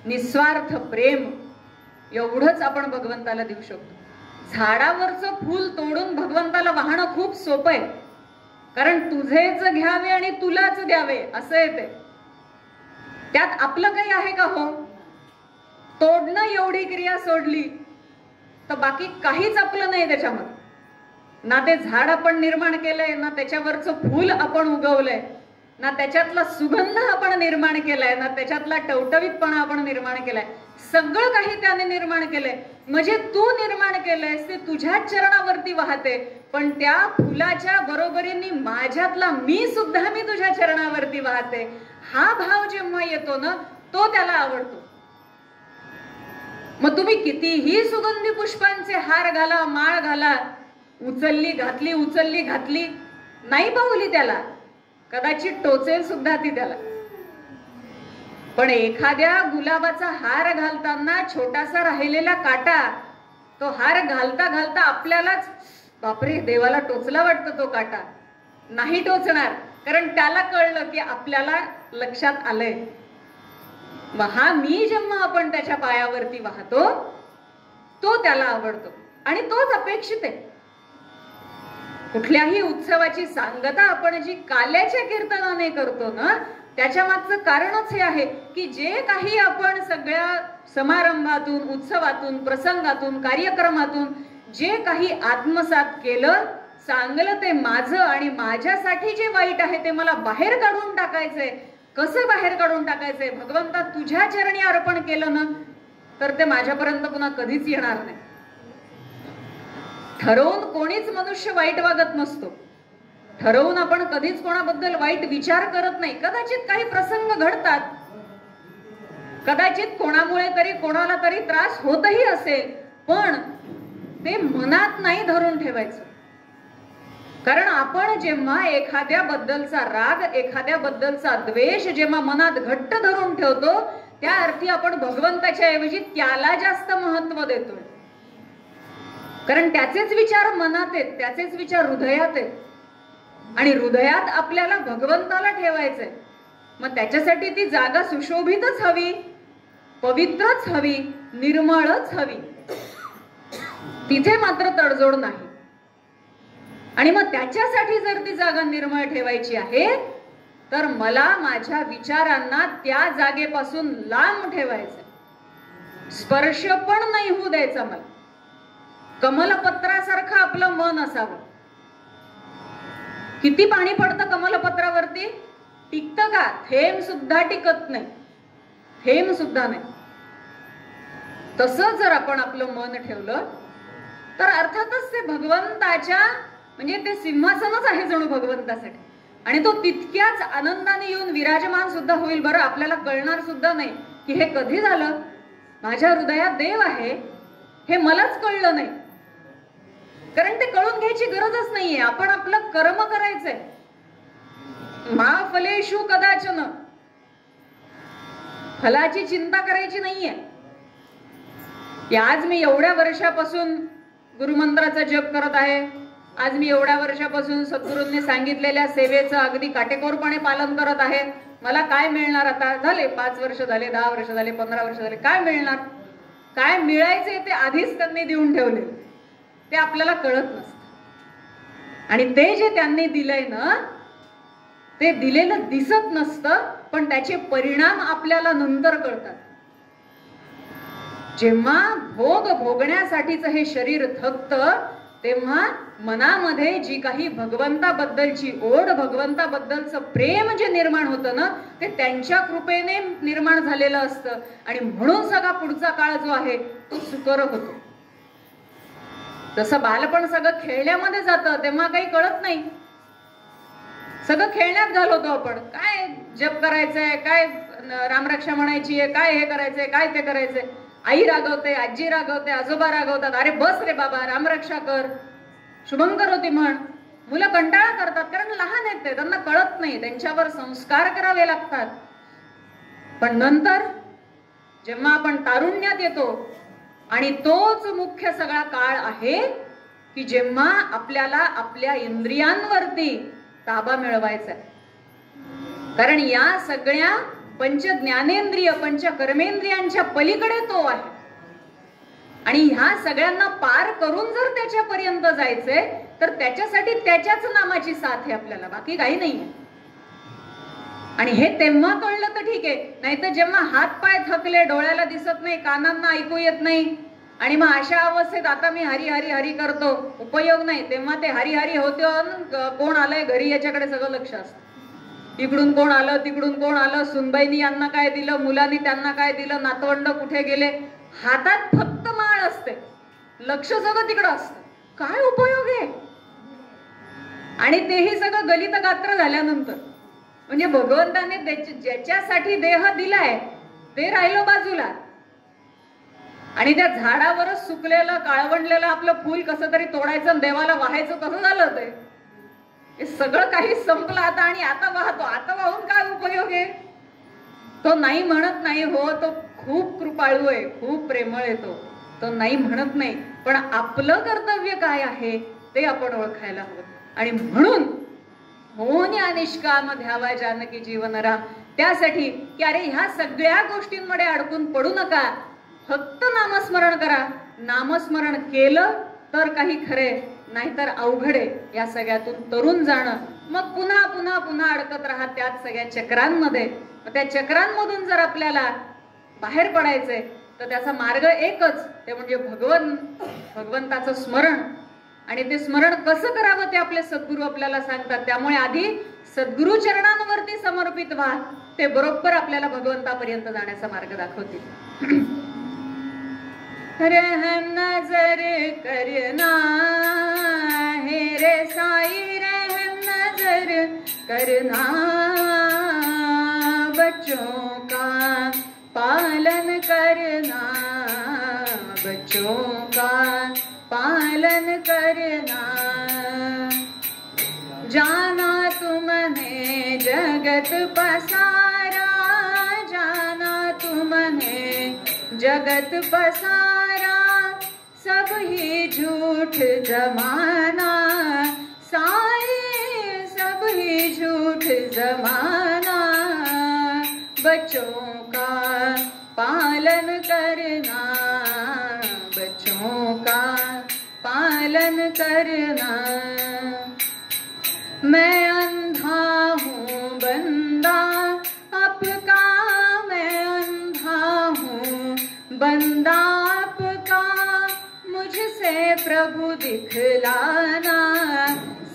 निस्वार्थ प्रेम, एवढंच आपण भगवंताला देऊ शकतो. झाडावरचं फूल तोडून भगवंताला वाहणं खूप सोपं आहे, कारण तुझेच घ्यावे आणि तुलाच द्यावे असं येते. त्यात आपलं काही आहे का हो? तोडणं एवढी क्रिया सोडली तर बाकी काहीच आपलं नाही त्याच्यामध्ये. ना ते झाड आपण निर्माण केलंय, ना त्याच्यावरचं फूल आपण उगवलंय, ना त्याच्यातला सुगंध आपण निर्माण केलाय, ना त्याच्यातला टवटवीतपणा आपण निर्माण केलाय. सगळं काही त्याने निर्माण केलंय. म्हणजे तू निर्माण केलंयस ते तुझ्या चरणावरती वाहते, पण त्या फुलाच्या बरोबरीने माझ्यातला मी सुद्धा मी तुझ्या चरणावरती वाहते. हा भाव जेव्हा येतो ना, तो त्याला आवडतो. मग तुम्ही कितीही सुगंधी पुष्पांचे हार घाला, माळ घाला, उचलली घातली, उचलली घातली, नाही पावली त्याला, कदाचित टोचेल सुद्धा ती त्याला. पण एखाद्या गुलाबाचा हार घालताना छोटासा राहिलेला काटा, तो हार घालता घालता आपल्यालाच बापरे देवाला टोचला वाटतं. तो काटा नाही टोचणार, कारण त्याला कळलं की आपल्याला लक्षात आलंय. मग हा मी जेव्हा आपण त्याच्या पायावरती वाहतो तो त्याला आवडतो आणि तोच अपेक्षित आहे. कुठल्याही उत्सवाची सांगता आपण जी काल्याच्या कीर्तनाने करतो ना, त्याच्या मागचं कारणच हे आहे की जे काही आपण सगळ्या समारंभातून, उत्सवातून, प्रसंगातून, कार्यक्रमातून जे काही आत्मसात केलं, चांगलं ते माझं आणि माझ्यासाठी जे वाईट आहे ते मला बाहेर काढून टाकायचंय. कसं बाहेर काढून टाकायचंय? भगवंता तुझ्या चरणी अर्पण केलं ना तर ते माझ्यापर्यंत पुन्हा कधीच येणार नाही. ठरवून कोणीच मनुष्य वाईट वागत नसतो. ठरवून आपण कधीच कोणाबद्दल वाईट विचार करत नाही. कदाचित काही प्रसंग घडतात, कदाचित कोणामुळे तरी कोणाला तरी त्रास होतही असेल, पण ते मनात नाही धरून ठेवायचं. कारण आपण जेव्हा एखाद्याबद्दलचा राग, एखाद्याबद्दलचा द्वेष जेव्हा मनात घट्ट धरून ठेवतो, त्या अर्थी आपण भगवंताच्या ऐवजी त्याला जास्त महत्व देतोय. कारण त्याचेच विचार मनात आहेत, त्याचेच विचार हृदयात आहेत, आणि हृदयात आपल्याला भगवंताला ठेवायचंय. मग त्याच्यासाठी ती जागा सुशोभितच हवी, पवित्रच हवी, निर्मळच हवी. तिथे मात्र तडजोड नाही. आणि मग त्याच्यासाठी जर ती जागा निर्मळ ठेवायची आहे तर मला माझ्या विचारांना त्या जागेपासून लांब ठेवायचं. स्पर्श पण नाही होऊ द्यायचा मला. कमलपत्रासारखं आपलं मन असावं. किती पाणी पडतं कमलपत्रावरती? टिकतं का? थेंब सुद्धा टिकत नाही, थेंब सुद्धा नाही. तसं जर आपण आपलं मन ठेवलं तर अर्थातच ते भगवंताच्या, म्हणजे ते सिंहासनच आहे जणू भगवंतासाठी, आणि तो तितक्याच आनंदाने येऊन विराजमान सुद्धा होईल. बरं, आपल्याला कळणार सुद्धा नाही की हे कधी झालं. माझ्या हृदयात देव आहे हे मलाच कळलं नाही, कारण ते कळून घ्यायची गरजच नाहीये. आपण आपलं कर्म करायचंय. मा फलेषु कदाचन, फलाची चिंता करायची नाहीये. की आज मी एवढ्या वर्षापासून गुरुमंत्राचा जप करत आहे, आज मी एवढ्या वर्षापासून सद्गुरूंनी सांगितलेल्या सेवेचं अगदी काटेकोरपणे पालन करत आहे, मला काय मिळणार आता? झाले 5 वर्ष झाले, 10 वर्ष झाले, 15 वर्ष झाले, काय मिळणार? काय मिळायचे ते आधीच त्यांनी देऊन ठेवले, ते आपल्याला कळत नसतं. आणि ते जे त्यांनी दिलंय ना, ते दिलेलं दिसत नसतं, पण त्याचे परिणाम आपल्याला नंतर कळतात. जेव्हा भोग भोगण्यासाठीच हे शरीर थकतं, तेव्हा मनामध्ये जी काही भगवंताबद्दलची ओढ, भगवंताबद्दलचं प्रेम जे निर्माण होतं ना, ते त्यांच्या कृपेने निर्माण झालेलं असतं. आणि म्हणून सगळा पुढचा काळ जो आहे तो सुकर होतो. तसं बालपण सगळं खेळण्यामध्ये जातं, तेव्हा काही कळत नाही, सगळं खेळण्यात घालवतो आपण. काय जप करायचंय, काय रामरक्षा म्हणायची आहे, काय हे करायचंय, काय ते करायचंय. आई रागवते, आजी रागवते, आजोबा रागवतात, अरे बस रे बाबा, रामरक्षा कर, शुभंकर होती म्हण. मुलं कंटाळा करतात, कारण लहान आहेत ते, त्यांना कळत नाही, त्यांच्यावर संस्कार करावे लागतात. पण नंतर जेव्हा आपण तारुण्यात येतो, आणि तोच मुख्य सगळा काळ आहे की जेव्हा आपल्याला आपल्या इंद्रियांवरती ताबा मिळवायचा आहे. कारण या सगळ्या पंच ज्ञानेंद्रिय, पंच कर्मेंद्रियांच्या पलीकडे तो आहे. आणि ह्या सगळ्यांना पार करून जर त्याच्यापर्यंत जायचंय, तर त्याच्यासाठी त्याच्याच नामाची साथ आहे आपल्याला, बाकी काही नाहीये. आणि हे तेव्हा कळलं तर ठीक आहे, नाहीतर जेव्हा हात पाय थकले, डोळ्याला दिसत नाही, कानांना ऐकू येत नाही, आणि मग अशा अवस्थेत आता मी हरी हरी हरी करतो, उपयोग नाही. तेव्हा ते हरी हरी होते, कोण आलंय घरी याच्याकडे सगळं लक्ष असतं. इकडून कोण आलं, तिकडून कोण आलं, सुनबाईनी यांना काय दिलं, मुलांनी त्यांना काय दिलं, नातवंड कुठे गेले, हातात फक्त माळ असते, लक्ष सगळं तिकडं असतं. काय उपयोग आहे? आणि तेही सगळं गलित गात्र झाल्यानंतर, म्हणजे भगवंताने ज्याच्यासाठी देह दिलाय ते राहिलो बाजूला. आणि त्या झाडावरच सुकलेलं, काळवंडलेलं आपलं फूल कसं तरी तोडायचं, देवाला वाहायचं, कसं झालं ते? हे सगळं काही संपलं आता, आणि आता वाहतो. आता वाहून काय उपयोग आहे? तो नाही म्हणत नाही हो, तो खूप कृपाळू आहे, खूप प्रेमळ आहे, तो नाही म्हणत नाही. पण आपलं कर्तव्य काय आहे ते आपण ओळखायला हवं. आणि म्हणून होण्या निष्काम ध्यावा जानकी जीवनराम, त्यासाठी की अरे ह्या सगळ्या गोष्टींमध्ये अडकून पडू नका, फक्त नामस्मरण करा. नामस्मरण केलं तर काही खरे, नाहीतर अवघडे. या सगळ्यातून तरुण जाणं, मग पुन्हा पुन्हा पुन्हा अडकत राहा त्याच सगळ्या चक्रांमध्ये. त्या चक्रांमधून जर आपल्याला बाहेर पडायचंय, तर त्याचा मार्ग एकच, ते म्हणजे भगवंताचं स्मरण. आणि ते स्मरण कसं करावं ते आपले सद्गुरू आपल्याला सांगतात. त्यामुळे आधी सद्गुरू चरणांवरती समर्पित व्हा, ते बरोबर आपल्याला भगवंतापर्यंत जाण्याचा मार्ग दाखवतील. रहम नजर करना है रे साई, रहम नजर करना, बच्चों का पालन करना, बच्चों का पालन करना. जाना तुमने जगत पसारा, जाना तुमने जगत पसारा, सब ही झूठ जमाना, सारे सब ही झूठ जमाना. बच्चों का पालन करना, बच्चों का पालन करना. मैं अंधा हूँ बंदा आपका, मैं अंधा हूँ बंदा आपका, मुझसे प्रभु दिखलाना,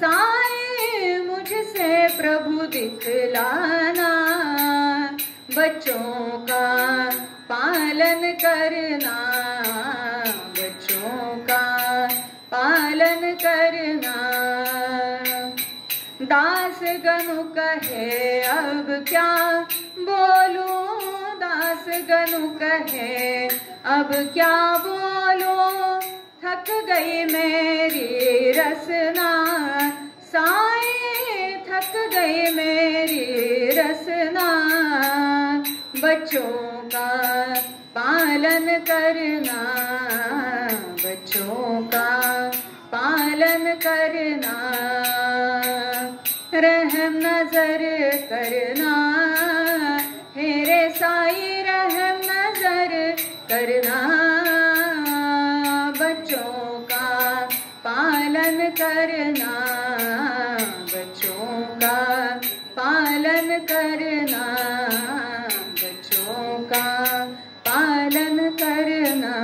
साए मुझसे प्रभु दिखलाना. बच्चों का पालन करना, बच्चों का पालन करना. दास गनु कहे अब क्या बोलूं, दास गनु कहे अब क्या बोलूं, थक गई मेरी रसना, साए थक गई मेरी रसना. बच्चों का पालन करना, नजर करना, हे रे साई रहम नजर करना, बच्चों का पालन करना, बच्चों का पालन करना, बच्चों का पालन करना।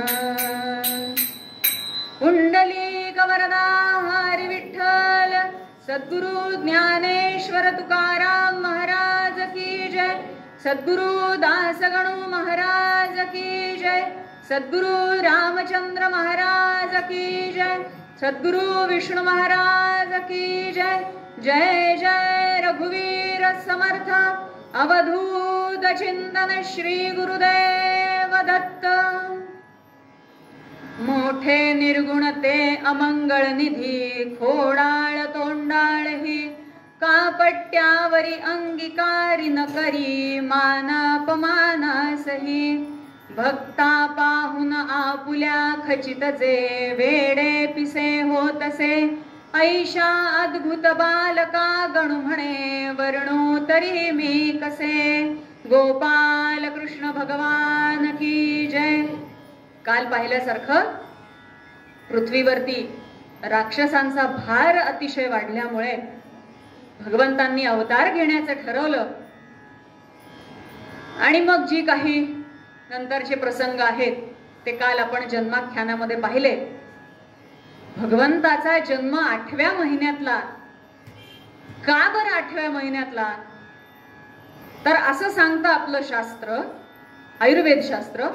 कुंडली कवरदा हरी विठ्ठल सद्गुरु ज्ञानेश्वर तुकाराम महाराज की जय, सद्गुरु दासगणु महाराज की जय, सद्गुरु रामचंद्र महाराज की जय, सद्गुरु विष्णु महाराज की जय। जय जय रघुवीर समर्थ अवधूत चिंतन श्री गुरुदेव दत्त। मोठे निर्गुण ते अमंगळ निधी, खोडाळ तोंडाळ ही कापट्यावरी अंगीकारी न करी, मानापमानासही भक्ता पाहुन आपुल्या खचित जे, वेडे पिसे होतसे ऐशा अद्भुत बालका गणु म्हणे, वर्णो तरी मी कसे। गोपाल कृष्ण भगवान की जय। काल पाहिल्यासारखं पृथ्वीवरती राक्षसांचा भार अतिशय वाढल्यामुळे भगवंतांनी अवतार घेण्याचं ठरवलं आणि मग जी काही नंतरचे प्रसंग आहेत ते काल आपण जन्माख्यानामध्ये पाहिले। भगवंताचा जन्म 8व्या महिन्यातला, का बरं 8व्या महिन्यातला? तर असं सांगतं आपलं शास्त्र, आयुर्वेद शास्त्र,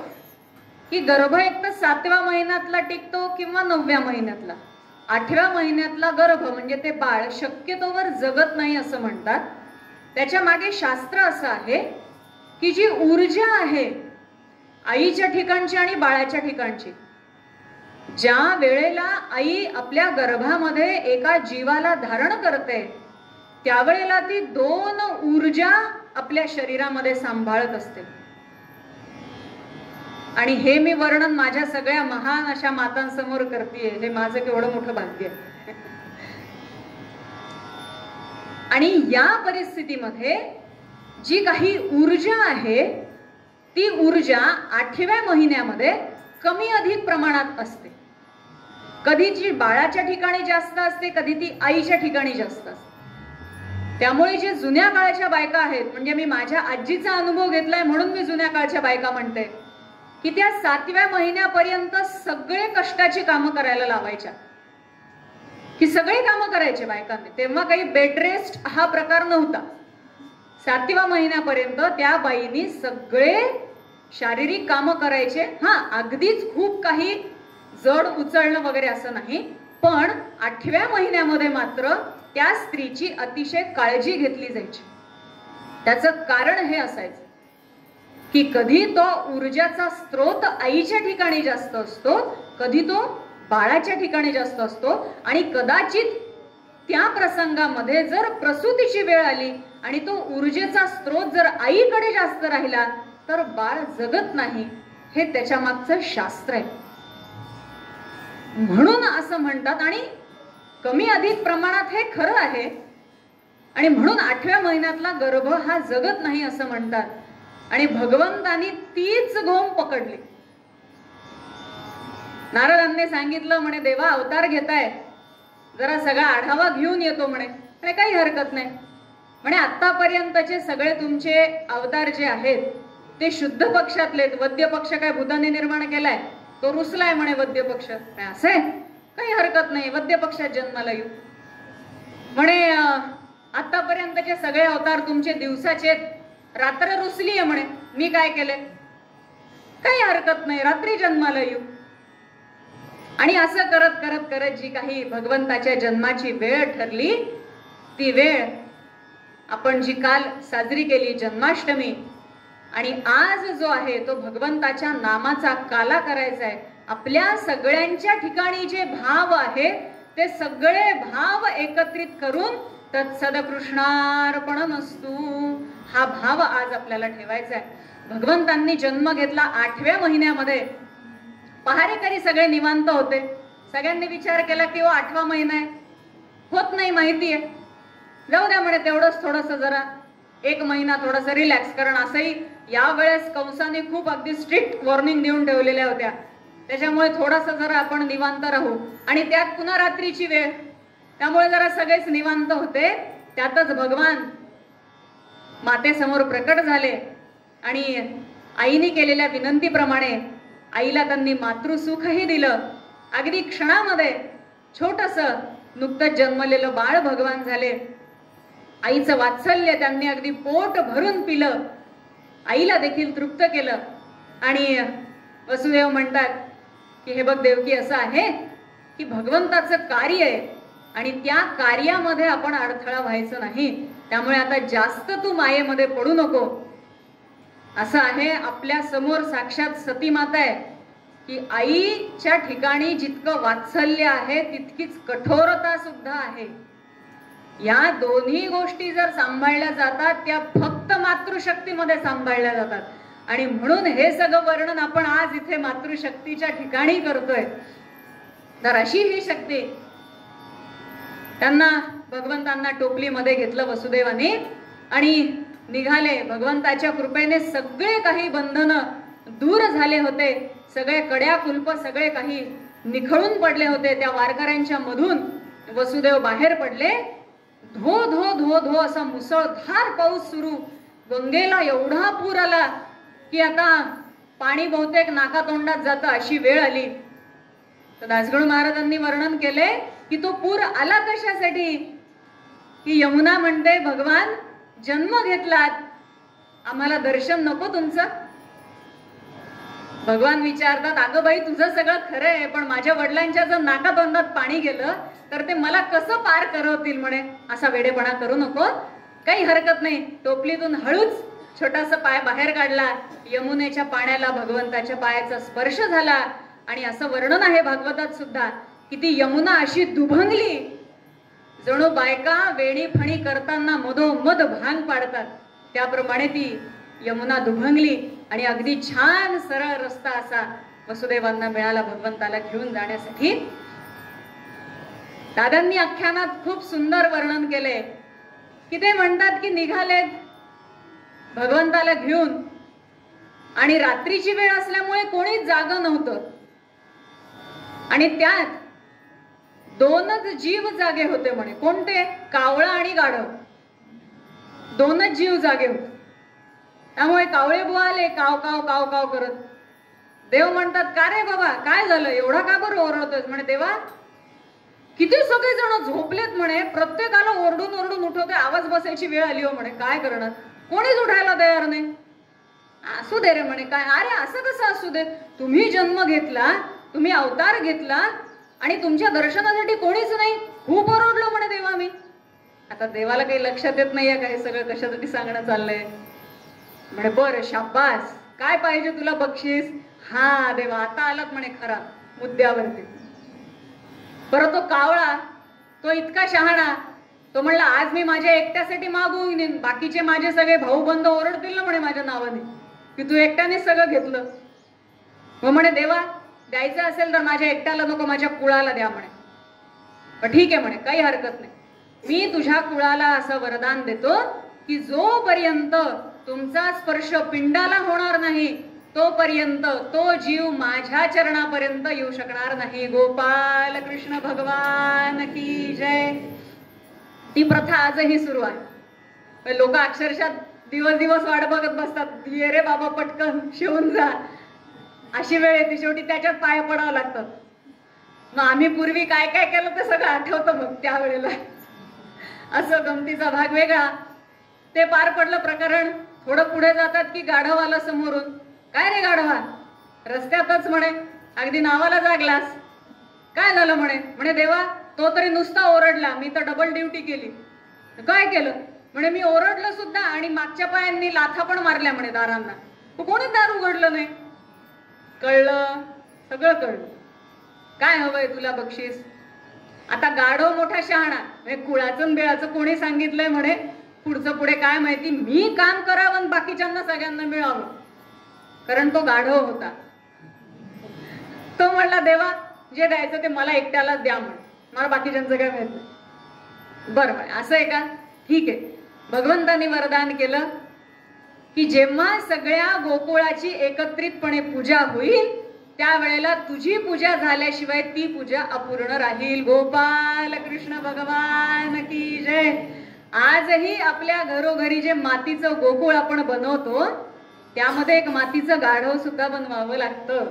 की गर्भ एक तर 7व्या महिन्यातला टिकतो किंवा 9व्या महिन्यातला। 8व्या महिन्यातला गर्भ म्हणजे ते बाळ शक्यतोवर जगत नाही असं म्हणतात। त्याच्या मागे शास्त्र असं आहे की जी ऊर्जा आहे आईच्या ठिकाणची आणि बाळाच्या ठिकाणची, ज्या वेळेला आई आपल्या गर्भामध्ये एका जीवाला धारण करते त्यावेळेला ती 2 ऊर्जा आपल्या शरीरामध्ये सांभाळत असते। आणि हे मी वर्णन माझ्या सगळ्या महान अशा मातांसमोर करतेय, हे माझं केवढं मोठं भाग्य आहे। आणि या परिस्थितीमध्ये जी काही ऊर्जा आहे ती ऊर्जा 8व्या महिन्यामध्ये कमी अधिक प्रमाणात असते। कधी ती बाळाच्या ठिकाणी जास्त असते, कधी ती आईच्या ठिकाणी जास्त असते। त्यामुळे जे जुन्या काळच्या बायका आहेत, म्हणजे मी माझ्या आजीचा अनुभव घेतलाय म्हणून मी जुन्या काळच्या बायका म्हणते, की त्या 7व्या महिन्यापर्यंत सगळे कष्टाची कामं करायला लावायच्या, की सगळे कामं करायचे बायकांनी। तेव्हा काही बेड रेस्ट हा प्रकार नव्हता। 7व्या महिन्यापर्यंत त्या बाईनी सगळे शारीरिक कामं करायचे। हा, अगदीच खूप काही जड उचलणं वगैरे असं नाही, पण 8व्या महिन्यामध्ये मात्र त्या स्त्रीची अतिशय काळजी घेतली जायची। त्याचं कारण हे असायचं की कधी तो ऊर्जाचा स्रोत आईच्या ठिकाणी जास्त असतो, कधी तो बाळाच्या ठिकाणी जास्त असतो, आणि कदाचित त्या प्रसंगामध्ये जर प्रसूतीची वेळ आली आणि तो ऊर्जेचा स्रोत जर आईकडे जास्त राहिला तर बाळ जगत नाही। हे त्याच्या मागचं शास्त्र आहे, म्हणून असं म्हणतात। आणि कमी अधिक प्रमाणात हे खरं आहे, आणि म्हणून 8व्या महिन्यातला गर्भ हा जगत नाही असं म्हणतात। आणि भगवंतानी तीच गोम पकडली। नारदांनी सांगितलं, म्हणे देवा अवतार घेताय, जरा सगळा आढावा घेऊन येतो म्हणे। काही हरकत नाही म्हणे, आतापर्यंतचे सगळे तुमचे अवतार जे आहेत ते शुद्ध पक्षातले, वद्य पक्ष काय भूतांनी निर्माण केलाय, तो रुसलाय म्हणे वद्य पक्ष, असं आहे, काही हरकत नाही, वद्य पक्षात जन्माला येऊ म्हणे। आतापर्यंतचे सगळे अवतार तुमचे दिवसाचे, रात्र रुसली आहे म्हणे, मी काय केले, काही हरकत नाही, रात्री जन्माला येऊ। आणि असं करत करत करत जी काही भगवंताच्या जन्माची वेळ ठरली, ती वेळ आपण जी काल साजरी केली जन्माष्टमी, आणि आज जो आहे तो भगवंताच्या नामाचा काला करायचा आहे। आपल्या सगळ्यांच्या ठिकाणी जे भाव आहे ते सगळे भाव एकत्रित करून तत्सदकृष्णार्पणमस्तु हा भाव आज आपल्याला ठेवायचा आहे। भगवंतांनी जन्म घेतला 8व्या महिन्यामध्ये, पहारेकरी सगळे निवांत होते। सगळ्यांनी विचार केला की 8वा महिना आहे, होत नाही माहिती आहे, जाऊ द्या म्हणे तेवढंच थोडंसं जरा 1 महिना थोडंसं रिलॅक्स, कारण असंही यावेळेस कंसाने खूप अगदी स्ट्रिक्ट वॉर्निंग देऊन ठेवलेल्या होत्या, त्याच्यामुळे थोडंसं जरा आपण निवांत राहू. आणि त्यात पुन्हा रात्रीची वेळ, त्यामुळे जरा सगळेच निवांत होते. त्यातच भगवान मातेसमोर प्रकट झाले आणि आईने केलेल्या विनंतीप्रमाणे आईला त्यांनी मातृसुखही दिलं. अगदी क्षणामध्ये छोटंसं नुकतंच जन्मलेलं बाळ भगवान झाले. आईचं वात्सल्य त्यांनी अगदी पोट भरून पिलं, आईला देखील तृप्त केलं. आणि वसुदेव म्हणतात की हे बघ देवकी, असं आहे की भगवंताचं कार्य आहे आणि त्या कार्यामध्ये आपण अडथळा व्हायचं नाही, त्यामुळे आता जास्त तू मायेमध्ये पडू नको. असं आहे, आपल्या समोर साक्षात सती माता आहे की आईच्या ठिकाणी जितकं वात्सल्य आहे तितकीच कठोरता सुद्धा आहे. या दोन्ही गोष्टी जर सांभाळल्या जातात त्या फक्त मातृशक्तीमध्ये सांभाळल्या जातात. आणि म्हणून हे सगळं वर्णन आपण आज इथे मातृशक्तीच्या ठिकाणी करतोय. तर अशी ही शक्ती, त्यांना भगवंतांना टोपलीमध्ये घेतलं वसुदेवाने आणि निघाले. भगवंताच्या कृपेने सगळे काही बंधनं दूर झाले होते, सगळे कड्या कुलप सगळे काही निखळून पडले होते. त्या वारकऱ्यांच्या मधून वसुदेव बाहेर पडले. धो धो धो धो असा मुसळधार पाऊस सुरू. गंगेला एवढा पूर आला की आता पाणी बहुतेक नाकातोंडात जातं अशी वेळ आली. तर दासगणू महाराजांनी वर्णन केले की तो पूर आला कशासाठी, की यमुना म्हणते भगवान जन्म घेतलात, आम्हाला दर्शन नको तुमचं. भगवान विचारतात, अगं बाई तुझं सगळं खरं आहे, पण माझ्या वडिलांच्या जर नाकातोंडात पाणी गेलं तर ते मला कसं पार करवतील म्हणे. असा वेडेपणा करू नको, काही हरकत नाही. टोपलीतून हळूच छोटासा पाय बाहेर काढला, यमुनेच्या पाण्याला भगवंताच्या पायाचा स्पर्श झाला. आणि असं वर्णन आहे भागवतात सुद्धा की ती यमुना अशी दुभंगली, जणू बायका वेणी फणी करताना मधोमध भांग पाडतात त्याप्रमाणे ती यमुना दुभंगली. आणि अगदी छान सरळ रस्ता असा वसुदेवांना मिळाला भगवंताला घेऊन जाण्यासाठी. दादांनी आख्यानात खूप सुंदर वर्णन केले की ते म्हणतात की निघालेत भगवंताला घेऊन आणि रात्रीची वेळ असल्यामुळे कोणीच जागं नव्हतं आणि त्यात 2च जीव जागे होते म्हणे. कोणते? कावळा आणि गाढव, 2च जीव जागे होते. त्यामुळे कावळे बुवा आले काव काव काव काव करत. देव म्हणतात, का रे बाबा काय झालं, एवढा का बरं ओरडतोय? म्हणे देवा किती सगळे जण झोपलेत म्हणे, प्रत्येकाला ओरडून ओरडून उठवते, आवाज बसायची वेळ आली हो म्हणे, काय करणार, कोणीच उठायला तयार नाही. असू दे रे म्हणे, काय अरे असं कसं असू दे, तुम्ही जन्म घेतला, तुम्ही अवतार घेतला आणि तुमच्या दर्शनासाठी कोणीच नाही, खूप ओरडलो म्हणे देवा मी. आता देवाला काही लक्षात येत नाहीये काय सगळं कशासाठी सांगणं चाललंय. म्हणे बरं शाबास, काय पाहिजे तुला बक्षीस? हा देवा आता आलात म्हणे खरा मुद्द्यावरती. परत तो कावळा तो इतका शहाणा, तो म्हणला आज मी माझ्या एकट्यासाठी मागून, बाकीचे माझे सगळे भाऊ बंद ओरडतील ना म्हणे माझ्या नावाने की तू एकट्याने सगळं घेतलं. मग म्हणे देवा द्यायचं असेल तर माझ्या एकट्याला नको, माझ्या कुळाला द्या म्हणे. पण ठीक आहे म्हणे, काही हरकत नाही, मी तुझ्या कुळाला असं वरदान देतो की जोपर्यंत तुमचा स्पर्श पिंडाला होणार नाही तोपर्यंत तो जीव माझ्या चरणापर्यंत येऊ शकणार नाही. गोपाल कृष्ण भगवान की जय. ती प्रथा आजही सुरू आहे. लोक अक्षरशः दिवस दिवस वाट बघत बसतात, ये रे बाबा पटकन शिवून जा, अशी वेळ येते, शेवटी त्याच्यात पाय पडावं लागतं. मग आम्ही पूर्वी काय काय केलं ते सगळं आठवतं मग त्यावेळेला. असं गमतीचा भाग वेगळा. ते पार पडलं प्रकरण. थोडं पुढे जातात की गाढव आला समोरून. काय रे गाढवा, रस्त्यातच म्हणे अगदी नावाला जागलास, काय झालं म्हणे. म्हणे देवा तो तरी नुसता ओरडला, मी तर डबल ड्युटी केली. काय केलं म्हणे, मी ओरडलं सुद्धा आणि मागच्या पायांनी लाथा पण मारल्या म्हणे दारांना, कोणीच दार उघडलं नाही. कळलं, सगळं कळलं. काय हवंय तुला बक्षीस? आता गाढव मोठा शहाणा, म्हणजे कुळाचं बिळाचं कोणी सांगितलंय म्हणे, पुढचं पुढे काय माहिती, मी काम करावं आणि बाकीच्यांना सगळ्यांना मिळावं, कारण तो गाढव होता. तो म्हणला देवा जे द्यायचं ते मला एकट्यालाच द्या म्हणे, मला बाकीच्यांचं काय माहित नाही. बरं म्हणे असं आहे का, ठीक आहे, भगवंतांनी वरदान केलं की जेव्हा सगळ्या गोकुळाची एकत्रितपणे पूजा होईल त्यावेळेला तुझी पूजा झाल्याशिवाय ती पूजा अपूर्ण राहील. गोपाल कृष्ण भगवान की जय. आजही आपल्या घरोघरी जे मातीचं गोकुळ आपण बनवतो त्यामध्ये एक मातीचं गाढव सुद्धा बनवावं लागतं.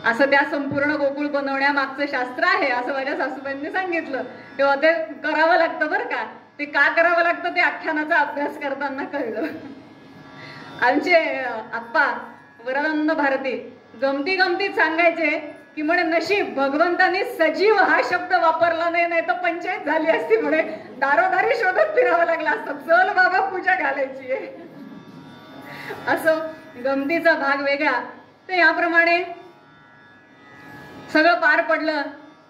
असं त्या संपूर्ण गोकुळ बनवण्यामागचं शास्त्र आहे असं माझ्या सासूबाईंनी सांगितलं. तेव्हा ते करावं लागतं बरं का. ते का करावं लागतं ते आख्यानाचा अभ्यास करताना कळलं. आमचे आप्पा वरानंद भारती गमती गमतीत सांगायचे की म्हणे नशीब भगवंतांनी सजीव हा शब्द वापरला नाही, नाही तर पंचायत झाली असती. म्हणे दारोदारी शोधत फिरावं लागला असतं. चल बाबा पूजा घालायची आहे. असं गमतीचा भाग वेगळा. तर याप्रमाणे सगळं पार पडलं.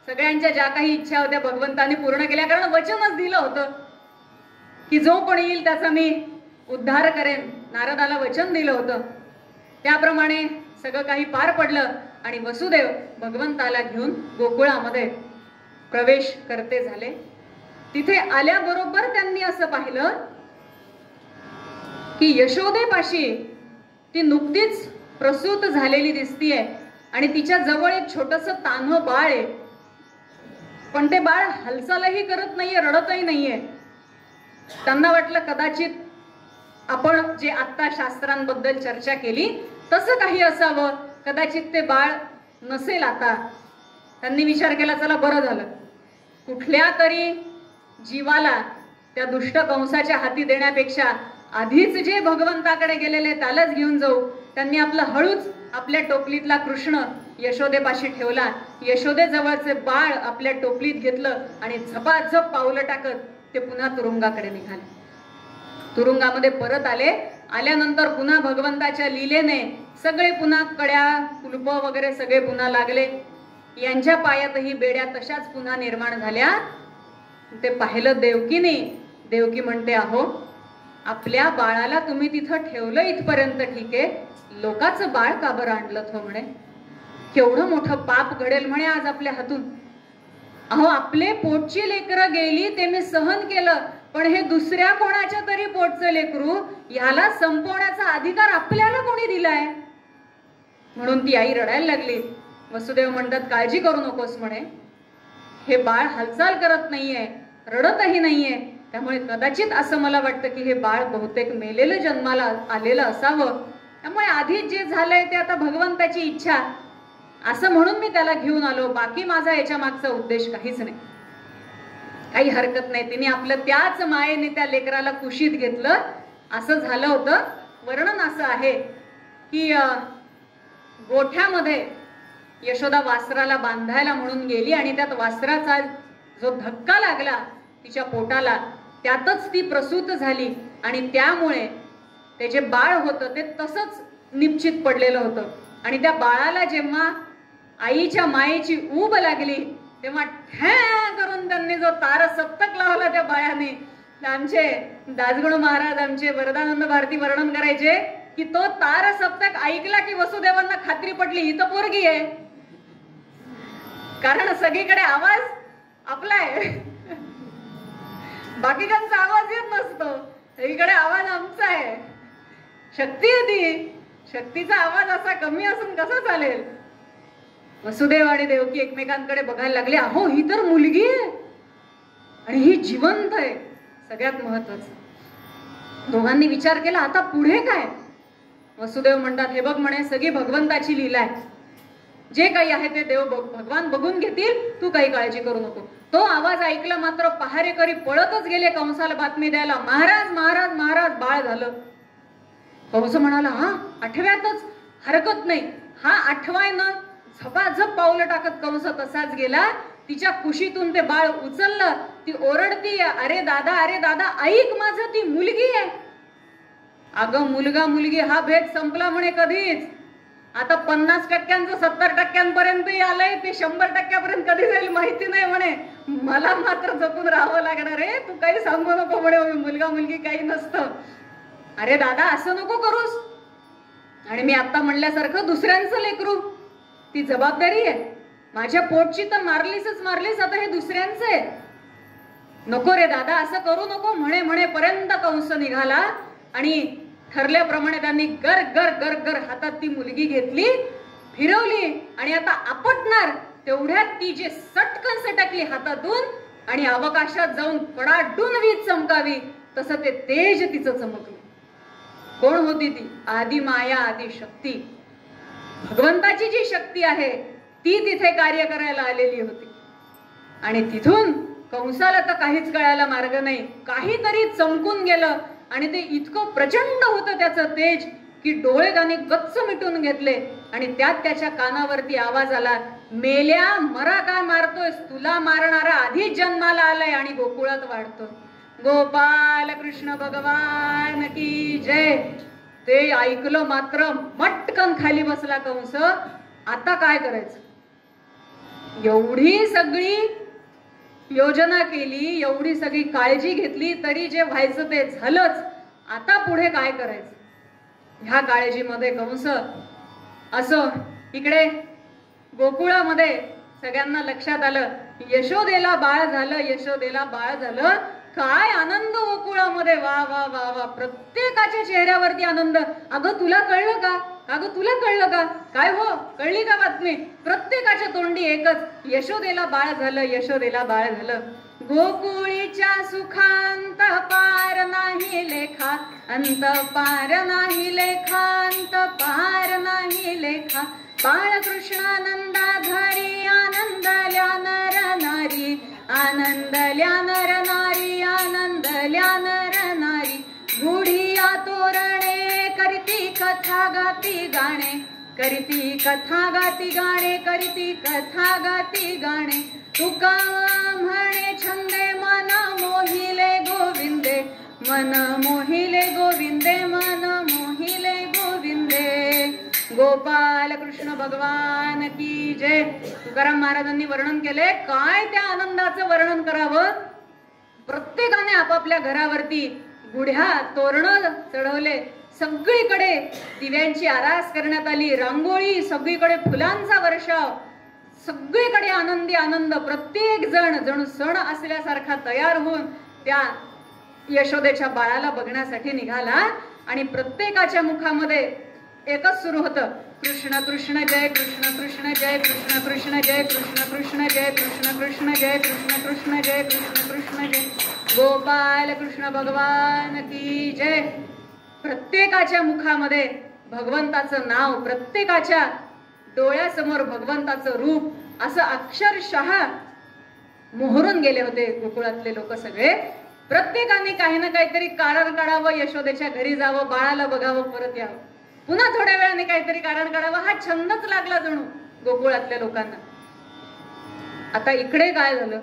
सगळ्यांच्या ज्या काही इच्छा होत्या भगवंतांनी पूर्ण केल्या, कारण वचनच दिलं होतं की जो पण येईल त्याचा मी उद्धार करेन. नारदाला वचन दिलं होतं त्याप्रमाणे सगळं काही पार पडलं आणि वसुदेव भगवंताला घेऊन गोकुळामध्ये प्रवेश करते झाले. तिथे आल्याबरोबर त्यांनी असं पाहिलं की यशोदेपाशी ती नुकतीच प्रसूत झालेली दिसतीये आणि तिच्या जवळ एक छोटस तान्हं बाळ आहे. पण ते बाळ हालचालही करत नाहीये, रडतही नाहीये. त्यांना वाटलं कदाचित आपण जे आत्ता शास्त्रांबद्दल चर्चा केली तसं काही असावं, कदाचित ते बाळ नसेल. आता त्यांनी विचार केला चला बरं झालं, कुठल्या तरी जीवाला त्या दुष्ट कंसाच्या हाती देण्यापेक्षा आधीच जे भगवंताकडे गेलेले त्यालाच घेऊन जाऊ. त्यांनी आपलं हळूच आपल्या टोपलीतला कृष्ण यशोदेपाशी ठेवला. यशोदेजवळचे बाळ आपल्या टोपलीत घेतलं आणि झपाझप पावलं टाकत ते पुन्हा तुरुंगाकडे निघाले. तुरुंगामध्ये परत आले. आल्यानंतर पुन्हा भगवंताच्या लीलेने सगळे पुन्हा कड्या कुलप वगैरे सगळे पुन्हा लागले. यांच्या पायातही बेड्या तशाच पुन्हा निर्माण झाल्या. ते पाहिलं देवकीने. देवकी म्हणते अहो आपल्या बाळाला तुम्ही तिथं ठेवलं इथपर्यंत ठीक आहे, लोकांचं बाळ का बरं आणलं तो म्हणे. केवढं मोठं पाप घडेल म्हणे आज आपल्या हातून. अहो आपले पोटची लेकरं गेली ते मी सहन केलं, पण हे दुसऱ्या कोणाच्या तरी पोटचं लेकरू ह्याला संपवण्याचा अधिकार आपल्याला कोणी दिलाय. म्हणून ती आई रडायला लागली. वसुदेव म्हणतात काळजी करू नकोस म्हणे, हे बाळ हालचाल करत नाहीये, रडतही नाहीये, त्यामुळे कदाचित असं मला वाटतं की हे बाळ बहुतेक मेलेलं जन्माला आलेलं असावं. त्यामुळे आधी जे झालंय ते आता भगवंताची इच्छा असं म्हणून मी त्याला घेऊन आलो. बाकी माझा याच्या मागचा उद्देश काहीच नाही. काही हरकत नाही. तिने आपलं त्याच मायेने त्या लेकराला कुशीत घेतलं. असं झालं होतं. वर्णन असं आहे की गोठ्यामध्ये यशोदा वासराला बांधायला म्हणून गेली आणि त्यात वासराचा जो धक्का लागला तिच्या पोटाला त्यातच ती प्रसूत झाली आणि त्यामुळे ते जे बाळ होतं ते तसंच निश्चित पडलेलं होतं. आणि त्या बाळाला जेव्हा आईच्या मायेची ऊब लागली तेव्हा ठ्या करून त्यांनी जो तार सप्तक लावला त्या बाळाने. आमचे दासगणू महाराज आमचे वरदानंद भारती वर्णन करायचे की तो तार सप्तक ऐकला की वसुदेवांना खात्री पडली ही तर पोरगी आहे, कारण सगळीकडे आवाज आपला आहे, बाकीच्यांचा आवाज येत नसतो, सगळीकडे आवाज आमचा आहे. शक्ती आहे ती, शक्तीचा आवाज असा कमी असून कसा चालेल. वसुदेव आणि देवकी एकमेकांकडे बघायला लागले. अहो ही तर मुलगी आहे आणि ही जिवंत आहे. सगळ्यात महत्वाचं दोघांनी विचार केला आता पुढे काय. वसुदेव म्हणतात हे बघ म्हणे सगळी भगवंताची लीला आहे, जे काही आहे ते देव भगवान बघून घेतील, तू काही काळजी करू नको. तो आवाज ऐकला मात्र पहारेकरी पळतच गेले कंसाला बातमी द्यायला. महाराज महाराज महाराज बाळ झालं. कंस म्हणाला हा आठव्यातच हरकत नाही. हा आठवायनं झपाझप पावलं टाकत कंस तसाच गेला. तिच्या कुशीतून ते बाळ उचललं. ती ओरडती अरे दादा ऐक माझं ती मुलगी आहे. अगं मुलगा मुलगी हा भेद संपला म्हणे कधीच. आता 50% 70% आलंय, ते 100% कधी जाईल माहिती नाही म्हणे. मला मात्र जपून राहावं लागणार आहे. तू काही सांगू नको म्हणे मुलगा मुलगी काही नसतं. अरे दादा असं नको करूस. आणि मी आता म्हणल्यासारखं दुसऱ्यांचं लेकरू, ती जबाबदारी आहे. माझ्या पोटची तर मारलीच, आता हे दुसऱ्यांचं आहे. नको रे दादा, असं करू नको म्हणे म्हणेपर्यंत कंस निघाला आणि ठरल्याप्रमाणे त्यांनी गर गर गर गर हातात ती मुलगी घेतली, फिरवली आणि आता आपटणार तेवढ्यात ती जे सटकन सटकली हातातून आणि अवकाशात जाऊन कडाडून वीज चमकावी तसं ते तेज तिचं चमकलं. कोण होती ती? आदि माया, आदि शक्ती, भगवंताची जी शक्ती आहे ती तिथे कार्य करायला आलेली होती. आणि तिथून कंसाला तर काहीच कळायला मार्ग नाही, काहीतरी चमकून गेलं आणि ते इतकं प्रचंड होतं त्याचं तेज की डोळे त्याने गच्च मिटून घेतले आणि त्यात त्याच्या कानावरती आवाज आला, मेल्या, मरा काय मारतोयस, तुला मारणारा आधीच जन्माला आलाय आणि गोकुळात वाढतोय. गोपाल कृष्ण भगवान की जय. ते ऐकलं मात्र मटकन खाली बसला कंस. आता काय करायचं? एवढी सगळी योजना केली, एवढी सगळी काळजी घेतली, तरी जे व्हायचं ते झालंच. आता पुढे काय करायचं? ह्या काळजीमध्ये कंस असं इकडे गोकुळामध्ये सगळ्यांना लक्षात आलं, यशोदेला बाळ झालं, यशोदेला बाळ झालं. काय आनंद गोकुळामध्ये, वा वा वा वा, प्रत्येकाच्या चेहऱ्यावरती आनंद. अगं तुला कळलं का? अगं तुला कळलं का? काय हो, कळली का बातमी? प्रत्येकाच्या तोंडी एकच, यशोदेला बाळ झालं, यशोदेला बाळ झालं. गोकुळीच्या सुखांत पार नाही लेखा, अंत पार नाही लेखा, अंत पार नाही लेखा. बाळकृष्णानंदाधारी आनंदल्या नर नारी, आनंदल्या नर नारी, आनंदल्या नर नारी. गुढिया तोरणे करीती कथा गाती गाणे, करीती कथा गाती गाणे, करीती कथा गाती गाणे. तुका म्हणे छंदे मन मोहिले गोविंदे, मन मोहिले गोविंदे, मन मोहिले गोविंदे. गोपाल कृष्ण भगवान की जय. तुकाराम महाराजांनी वर्णन केले, काय त्या आनंदाचं वर्णन करावं. प्रत्येकाने आपापल्या घरावरती गुढ्या तोरण चढवले, सगळीकडे दिव्यांची आरास करण्यात आली, रांगोळी, सगळीकडे फुलांचा वर्षाव, सगळीकडे आनंदी आनंद. प्रत्येक जण जणू सण असल्यासारखा तयार होऊन त्या यशोदेच्या बाळाला बघण्यासाठी निघाला. आणि प्रत्येकाच्या मुखामध्ये एकच सुरू होतं, कृष्ण कृष्ण जय, कृष्ण कृष्ण जय, कृष्ण कृष्ण जय, कृष्ण कृष्ण जय, कृष्ण कृष्ण जय, कृष्ण कृष्ण जय, कृष्ण कृष्ण जय. गोपाल कृष्ण भगवान की जय. प्रत्येकाच्या मुखामध्ये भगवंताचं नाव, प्रत्येकाच्या डोळ्यासमोर भगवंताचं रूप, असं अक्षरशः मोहरून गेले होते गोकुळातले लोक सगळे. प्रत्येकाने काही ना काहीतरी कारण काढावं, यशोदेच्या घरी जावं, बाळाला बघावं, परत यावं. पुन्हा थोड्या वेळाने काहीतरी कारण काढावं, हा छंदच लागला जणू गोकुळातल्या लोकांना. आता इकडे काय झालं,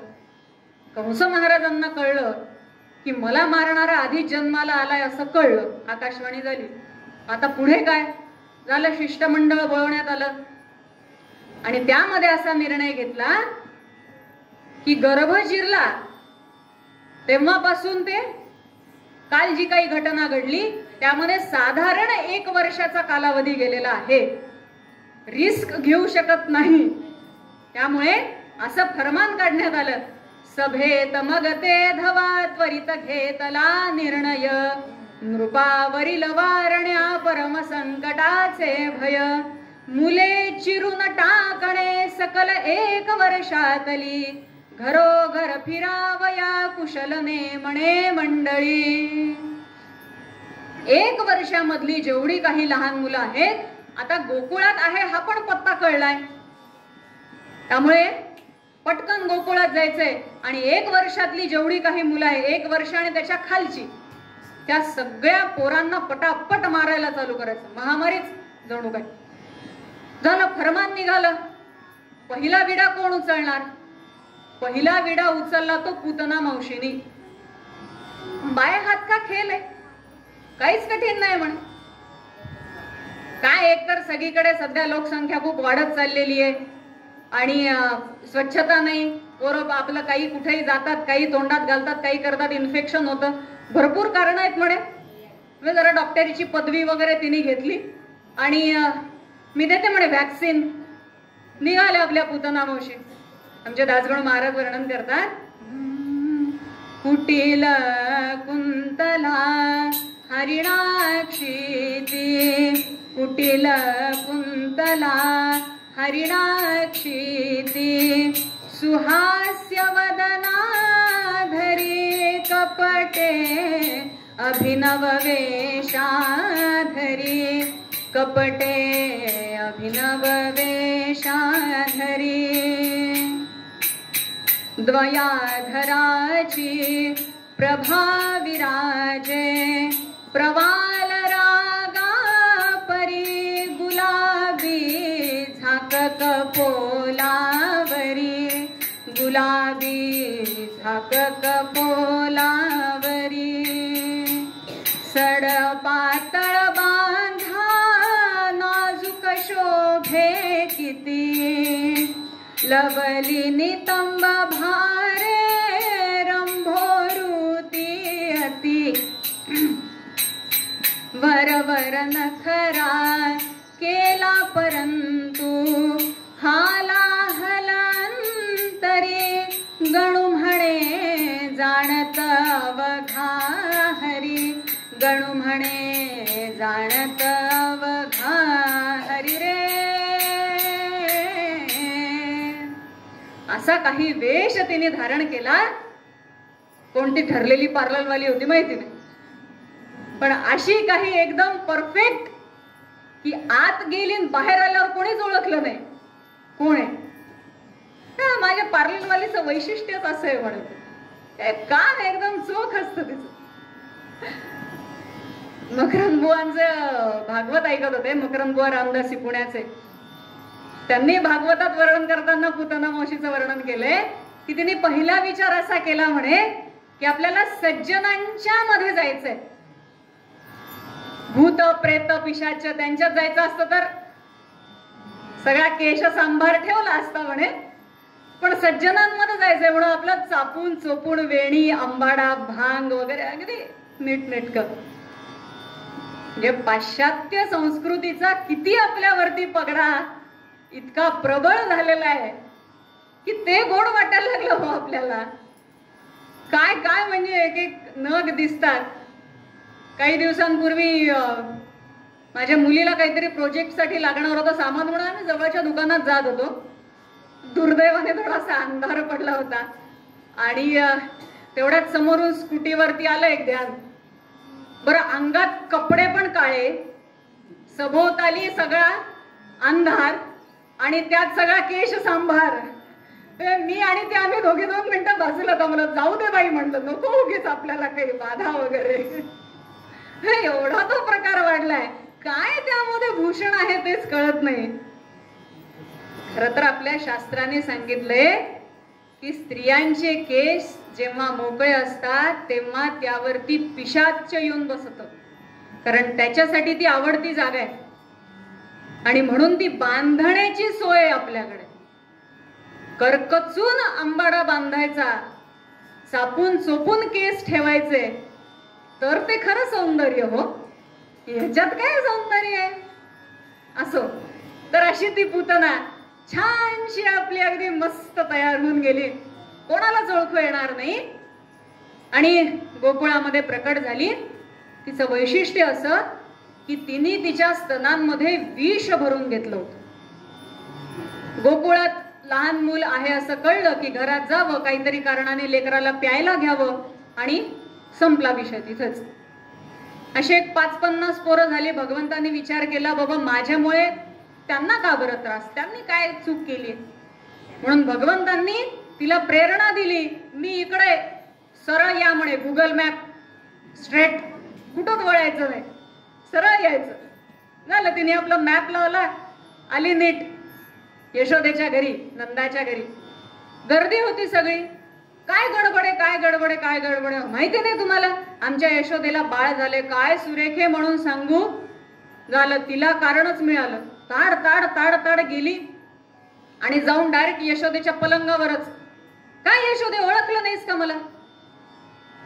कंस महाराजांना कळलं की मला मारणारा आधीच जन्माला आलाय असं कळलं. आकाशवाणी झाली. आता पुढे काय झालं, शिष्टमंडळ बोलवण्यात आलं आणि त्यामध्ये असा निर्णय घेतला की गर्भ जिरला तेव्हापासून ते काल जी काही घटना घडली त्यामध्ये साधारण 1 वर्षाचा कालावधी गेलेला आहे. रिस्क घेऊ शकत नाही, त्यामुळे असं फरमान काढण्यात आलं, सभेत मग ते धवा त्वरित घेतला निर्णय, नृपावरील वारण्या परम संकटाचे भय, मुले चिरून टाकणे सकल 1 वर्षातली, घरोघर फिरावया कुशलने म्हणे मंडळी. 1 वर्षामधली जेवढी काही लहान मुलं आहेत, आता गोकुळात आहे हा पण पत्ता कळलाय, त्यामुळे पटकन गोकुळात जायचंय. आणि 1 वर्षातली जेवढी काही मुलं आहे, 1 वर्ष आणि त्याच्या खालची, त्या सगळ्या पोरांना पटापट मारायला चालू करायचं. महामारीच जणू काय झालं. फरमान निघालं. पहिला विडा कोण उचलणार? पहिला विडा उचलला तो पूतना मावशीनी. बाय हात का खेळ आहे, काहीच कठीण नाही म्हणे. काय, एकतर सगळीकडे सध्या लोकसंख्या खूप वाढत चाललेली आहे आणि स्वच्छता नाही. पोरं आपलं काही कुठेही जातात, काही तोंडात घालतात, काही करतात, इन्फेक्शन होतं. भरपूर कारण आहेत म्हणे. मी जरा डॉक्टरीची पदवी वगैरे तिने घेतली आणि मी देते म्हणे व्हॅक्सिन. निघाले आपल्या पूतना मावशी. आमचे दासगण महाराज वर्णन करतात, कुटील कुंतला हरिणाक्षीती, कुटील कुंतला हरिणाक्षीती, सुहास्य वदना धरी कपटे अभिनव वेशाधरी, कपटे अभिनव वेशाधरी, द्वयाधराची प्रभा विराजे, प्रवाल रागा परी गुलाबी झाक कपोलावरी, गुलाबी झाक कपोलावरी, सड पातळ बांधा नाजूक शोभे किती, लवली नितंब भारे रंभोरुती अति, वरवर नखरा केला परंतु हाला हलांतरी, गणू म्हणे जाणत अवघा हरी, गणू म्हणे जाणत अवघा हरी रे. असा काही वेश तिने धारण केला. कोणती ठरलेली पार्लरवाली होती माहिती नाही, पण अशी काही एकदम परफेक्ट की आत गेली बाहेर आल्यावर कोणीच ओळखलं नाही कोण आहे. माझ्या पार्लरवालीचं वैशिष्ट्यच असं आहे म्हणत, कान एकदम चोख असतं तिचं. मकरंद बुवांचं भागवत ऐकत होते, मकरंद बुवा रामदासी पुण्याचे. त्यांनी भागवतात वर्णन करताना पूतना मावशीचं वर्णन केलंय की तिने पहिला विचार असा केला म्हणे की आपल्याला सज्जनांच्या मध्ये जायचंय. भूत प्रेत पिशाच त्यांच्यात जायचं असतं तर सगळा केश सांभार ठेवला असता म्हणे, पण सज्जनांमध्ये जायचंय म्हणून आपलं चापून चोपून वेणी आंबाडा भांग वगैरे अगदी नीटनेटकं. म्हणजे पाश्चात्य संस्कृतीचा किती आपल्यावरती पगडा इतका प्रबळ झालेला आहे की ते गोड वाटायला लागलं हो आपल्याला. काय काय म्हणजे एक एक नग दिसतात. काही दिवसांपूर्वी माझ्या मुलीला काहीतरी प्रोजेक्टसाठी लागणार होतं सामान म्हणून आम्ही जवळच्या दुकानात जात होतो. दुर्दैवाने थोडासा अंधार पडला होता आणि तेवढ्याच समोरून स्कूटीवरती आलं एक ध्यान. बरं, अंगात कपडे पण काळे, सभोवताली सगळा अंधार आणि त्यात सगळा केश सांभार. मी आणि ते आम्ही दोघे 2 मिनिटं बाजूला थांबलो. जाऊ दे बाई म्हणलं, नको उगीच आपल्याला काही बाधा वगैरे. एवढा तो प्रकार वाढलाय. काय त्यामध्ये भूषण आहे तेच कळत नाही. खरं तर आपल्या शास्त्राने सांगितलंय की स्त्रियांचे केस जेव्हा मोकळे असतात तेव्हा त्यावरती पिशाच येऊन बसत, कारण त्याच्यासाठी ती आवडती जागा आहे. आणि म्हणून ती बांधण्याची सोय आपल्याकडे. करकचून आंबाडा बांधायचा, चापून चोपून केस ठेवायचे, तर ते खरं सौंदर्य हो. ह्याच्यात काय सौंदर्य आहे असो. तर अशी ती पूतना छानशी आपली अगदी मस्त तयार होऊन गेली, कोणालाच ओळखू येणार नाही, आणि गोकुळामध्ये प्रकट झाली. तिचं वैशिष्ट्य असं की तिने तिच्या स्तनांमध्ये विष भरून घेतलं होतं. गोकुळात लहान मूल आहे असं कळलं की घरात जावं, काहीतरी कारणाने लेकराला प्यायला घ्यावं आणि संपला विषय तिथंच. असे 5-50 पोरं झाली. भगवंतांनी विचार केला, बाबा माझ्यामुळे त्यांना का बरं त्रास, त्यांनी काय चूक केली. म्हणून भगवंतांनी तिला प्रेरणा दिली, मी इकडे सरळ या म्हणे. गुगल मॅप स्ट्रेट, कुठंच वळायचं नाही, सरळ यायचं. झालं, तिने आपला मॅप लावला, आली नीट यशोदेच्या घरी, नंदाच्या घरी. गर्दी होती सगळी. काय गडबडे काय गडबडे काय गडबडे माहिती नाही तुम्हाला, आमच्या यशोदेला बाळ झाले, काय सुरेखे म्हणून सांगू. झालं, तिला कारणच मिळालं. ताड ताड ताड ताड गेली आणि जाऊन डायरेक्ट यशोदेच्या पलंगावरच. काय यशोदे, ओळखलं नाहीस का मला?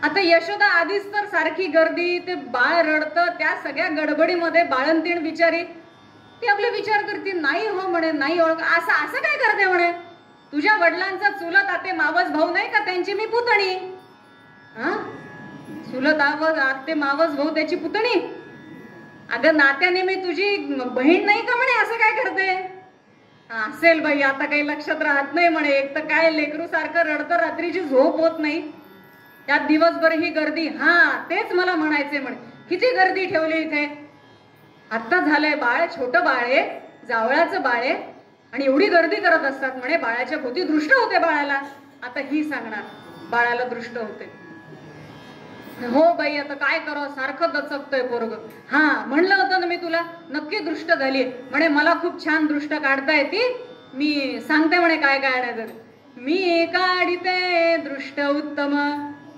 आता यशोदा आधीच तर सारखी गर्दी, ते बाळ रडतं, त्या सगळ्या गडबडीमध्ये बाळंतीण बिचारी ती आपले विचार करते, नाही हो म्हणे, नाही ओळख. असं असं काय करते म्हणे, तुझ्या वडिलांचा चुलत आते मावस भाऊ नाही का, त्यांची मी पुतणी. हा, चुलत आत्ते मावस भाऊ त्याची पुतणी. अगं नात्याने मी तुझी बहीण नाही का म्हणे, असं काय करते? असेल बाई, आता काही लक्षात राहत नाही म्हणे. एक तर काय लेकरू सारखं रडतं, रात्रीची झोप होत नाही, त्यात दिवसभर ही गर्दी. हा तेच मला म्हणायचे म्हणे, किती गर्दी ठेवली इथे. आत्ता झालंय बाळ, छोटं बाळ आहे, जावळाचं बाळ आहे, आणि एवढी गर्दी करत असतात म्हणे. बाळाच्या भोवती दृष्ट होते बाळाला. आता ही सांगणार बाळाला दृष्ट होते. हो बाई, आता काय करावं, सारखं दचकतोय पोरग. हा म्हणलं होतं ना मी तुला, नक्की दृष्ट झाली म्हणे. मला खूप छान दृष्ट काढता येते, मी सांगते म्हणे काय काढायचं. मी काढिते दृष्ट उत्तम,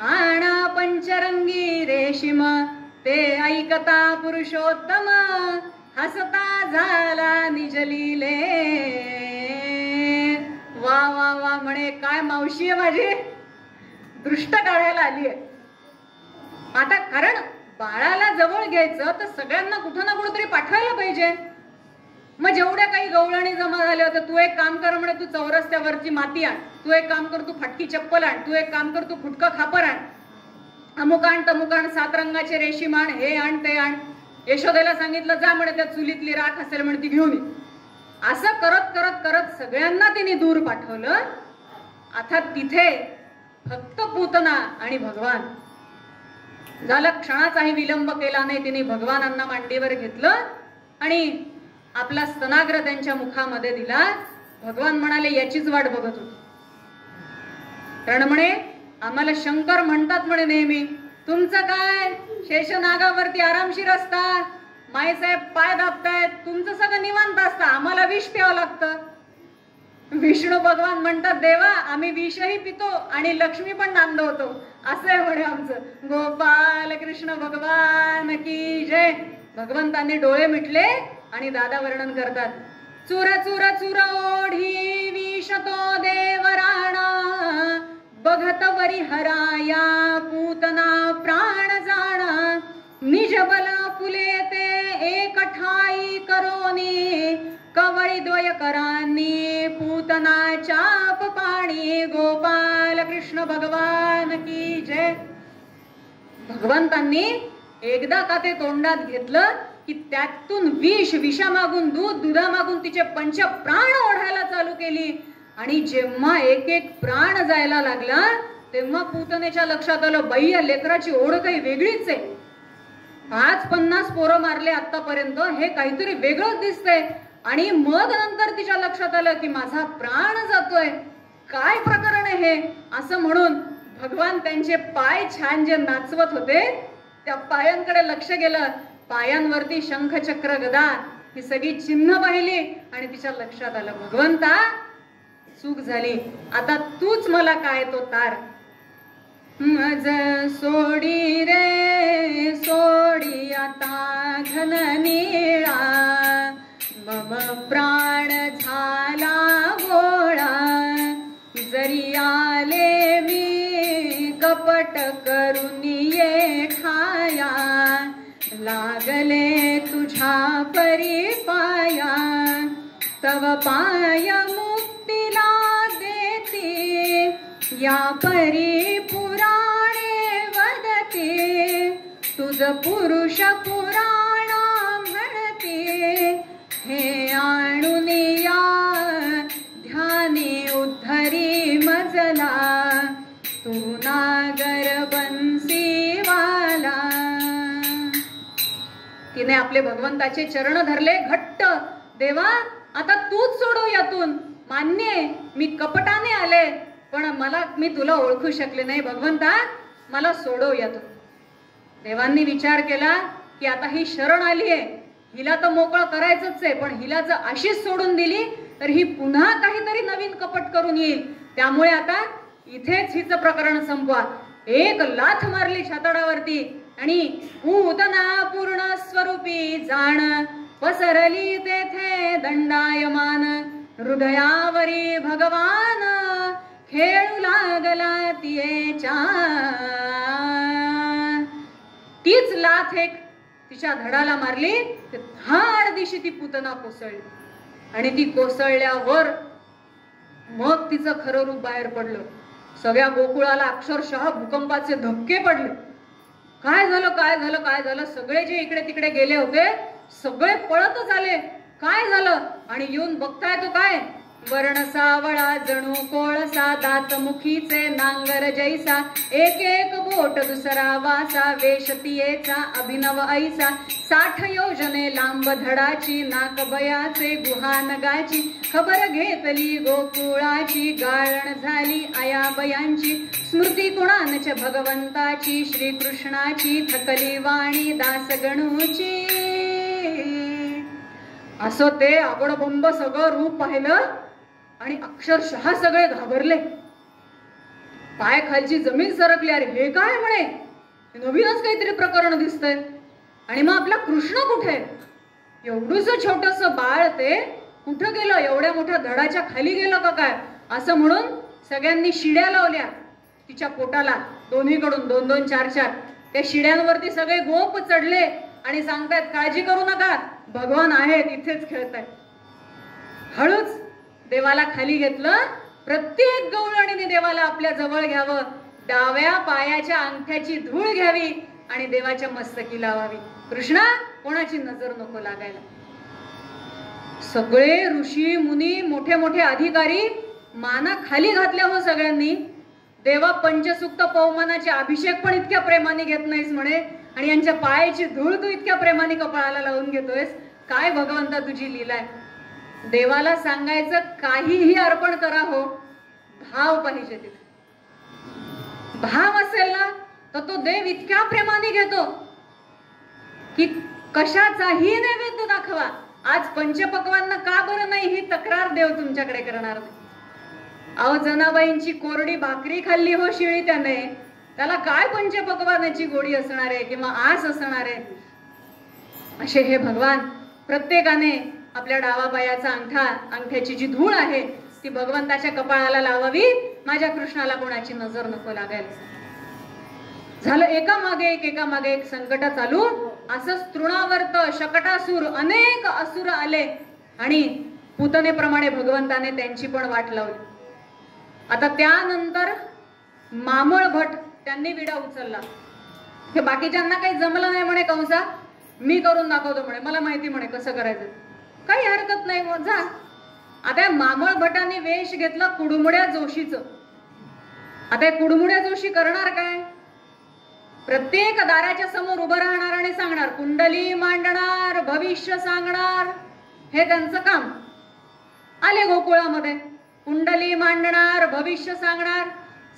आणा पंचरंगी रेशीम, ते ऐकता पुरुषोत्तम, हसता झाला निजलीले. वा वा वा म्हणे, काय मावशी आहे माझी, दृष्ट काढायला आली आहे. आता कारण बाळाला जवळ घ्यायचं तर सगळ्यांना कुठं ना कुठेतरी पाठवायला पाहिजे. मग जेवढ्या काही गवळणी जमा झाल्या होत्या, तू एक काम कर म्हणे, तू चौरस्त्यावरची माती आण, तू एक काम कर, तू फाटकी चप्पल आण, तू एक काम कर, तू फुटकं खापर आण, अमुक आण तमुक आण, 7 रंगाचे रेशीम आण, हे आण ते आण. यशोदेला सांगितलं जा म्हणे, त्या चुलीतली राख असेल म्हणे ती घेऊन ये. असं करत करत करत सगळ्यांना तिने दूर पाठवलं. आता तिथे फक्त पूतना आणि भगवान. झालं, क्षणाचाही विलंब केला नाही. तिने भगवानांना मांडीवर घेतलं आणि आपला स्तनाग्र त्यांच्या मुखामध्ये दिला. भगवान म्हणाले, याचीच वाट बघत होतो. कारण म्हणे आम्हाला शंकर म्हणतात म्हणे नेहमी, तुमचं काय शेषनागावरती आरामशीर असता, माईसाहेब पाय दाबतायत, तुमचं सगळं निवांत असतं, आम्हाला विष प्यावं लागतं. विष्णू भगवान म्हणतात, देवा आम्ही विषही पितो आणि लक्ष्मी पण नांदवतो, असं आहे म्हणे आमचं. गोपाल कृष्ण भगवान की जय. भगवंतांनी डोळे मिटले आणि दादा वर्णन करतात, चुर चुर चुर ओढी विषतो देवराणा, बघत वरी हराया पूतना प्राण जाणा, निज बला फुले ते एक ठाई करोनी, कवळी द्वय करांनी पूतना चाप पाणी. गोपाल कृष्ण भगवान की जय. भगवंतांनी एकदा का ते तोंडात घेतलं की त्यातून विषामागून दूध, दुधामागून तिचे पंच प्राण ओढायला चालू केली. आणि जेव्हा एक एक प्राण जायला लागला तेव्हा पूतनेच्या लक्षात आलं, बाई या लेकराची ओढ काही वेगळीच आहे. 5-50 पोरं मारले आतापर्यंत, हे काहीतरी वेगळंच दिसतंय. आणि मग नंतर तिच्या लक्षात आलं की माझा प्राण जातोय, काय प्रकरण आहे हे. असं म्हणून भगवान त्यांचे पाय छान जे नाचवत होते त्या पायांकडे लक्ष गेलं. पायांवरती शंख चक्र गदा ही सगळी चिन्ह पाहिली आणि तिच्या लक्षात आलं, भगवंता चूक झाली, आता तूच मला काय तो तार. मज सोडी रे सोडी आता घन निळा, मम प्राण झाला गोळा, जरी आले मी कपट करून ये ठाया, लागले तुझ्या परी पाया, तव पाय मुक्तीला देती, या परी पुराणे वदती, तुझ पुरुष पुराण म्हणती, हे आणून या ध्यानी उद्धरी मजला, तू नागर बंसीवाला. तिने आपले भगवंताचे चरण धरले घट्ट. देवा आता तूच सोडव यातून. मान्य मी कपटाने आले, पण मी तुला ओळखू शकले नाही. भगवंता मला सोडव यातून. देवांनी विचार केला की आता ही शरण आली आहे, हिला तर मोकळं करायचंच आहे, पण हिला जर अशीच सोडून दिली तर ही पुन्हा काहीतरी नवीन कपट करून येईल. त्यामुळे आता इथेच हिचं प्रकरण संपवा. एक लाथ मारली छातडावरती आणि पूतना पूर्ण स्वरूपी जाण, पसरली तेथे दंडायमान, हृदयावरी भगवान खेळू लागला तियेच्या. तीच लाथ एक तिच्या धडाला मारली, धाड दिशी ती पूतना कोसळली. आणि ती कोसळल्यावर मग तिचं खरं रूप बाहेर पडलं. सगळ्या गोकुळाला अक्षरशः भूकंपाचे धक्के पडले. काय झालं काय झालं काय झालं. सगळे जे इकडे तिकडे गेले होते सगळे पळतच आले. काय झालं आणि येऊन बघताय तो काय, वर्ण सावळा जणू कोळसा, दात मुखीचे नांगर जैसा, एक एक बोट दुसरा वासा, वेश तियेचा अभिनव ऐसा, 60 योजने लांब धडाची, नाक बयाचे गुहानगाची, खबर घेतली गोकुळाची, गाळण झाली आयाबयांची, स्मृती कुणानच्या भगवंताची, श्रीकृष्णाची थकली वाणी दासगणूची. असं ते आबडबंब सगळं रूप पाहिलं आणि अक्षरशः सगळे घाबरले. पाय खालची जमीन सरकली. अरे हे काय म्हणे, नवीनच काहीतरी प्रकरण दिसतंय. आणि मग आपला कृष्ण कुठे, एवढूस छोटस बाळ ते कुठं गेलं, एवढ्या मोठ्या धडाच्या खाली गेलं का काय, असं म्हणून सगळ्यांनी शिड्या लावल्या तिच्या पोटाला, दोन्हीकडून 2-2, 4-4. त्या शिड्यांवरती सगळे गोप चढले आणि सांगतायत काळजी करू नका, भगवान आहेत इथेच खेळतायत. हळूच देवाला खाली घेतलं. प्रत्येक गवळणीने देवाला आपल्या जवळ घ्यावं, डाव्या पायाच्या अंगठ्याची धूळ घ्यावी आणि देवाच्या मस्तकी लावावी. कृष्णा कोणाची नजर नको लागायला. सगळे ऋषी मुनी मोठे मोठे अधिकारी माना खाली घातल्या हो सगळ्यांनी. देवा पंचसुक्त पवमानाचे अभिषेक पण इतक्या प्रेमाने घेत नाहीस म्हणे आणि यांच्या पायाची धूळ तू इतक्या प्रेमाने कपाळाला लावून घेतोयस. काय भगवंता तुझी लीला आहे. देवाला सांगायचं काहीही अर्पण करा हो, भाव पाहिजे तिथे. भाव असेल ना तर तो देव इतक्या प्रेमाने घेतो की कशाचाही नैवेद्य दाखवा. आज पंचपक्वान्न का बरं नाही ही तक्रार देव तुमच्याकडे करणार नाही. अहो जनाबाईंची कोरडी भाकरी खाल्ली हो शिळी त्याने, त्याला काय पंचपक्वान्नाची गोडी असणार आहे किंवा आस असणार आहे. असे हे भगवान प्रत्येकाने आपल्या डावा पायाचा अंगठ्याची जी धूळ आहे ती भगवंताच्या कपाळाला लावावी. माझ्या कृष्णाला कोणाची नजर नको लागायला. झालं एकामागे एक संकट चालू. असंच तृणावर्त, शकटासूर अनेक असुर आले आणि पूतनेप्रमाणे भगवंताने त्यांची पण वाट लावली. आता त्यानंतर मामळ भट त्यांनी विडा उचलला. हे बाकीच्यांना काही जमलं नाही म्हणे कंसा, मी करून दाखवतो म्हणे, मला माहिती म्हणे कसं करायचं, काही हरकत नाही मग जा. आता मामळ भटांनी वेश घेतला कुडमुड्या जोशीचं. आता कुडमुड्या जोशी करणार काय, प्रत्येक दाराच्या समोर उभं राहणार आणि सांगणार, कुंडली मांडणार, भविष्य सांगणार, हे त्यांचं काम. आले गोकुळामध्ये, कुंडली मांडणार, भविष्य सांगणार.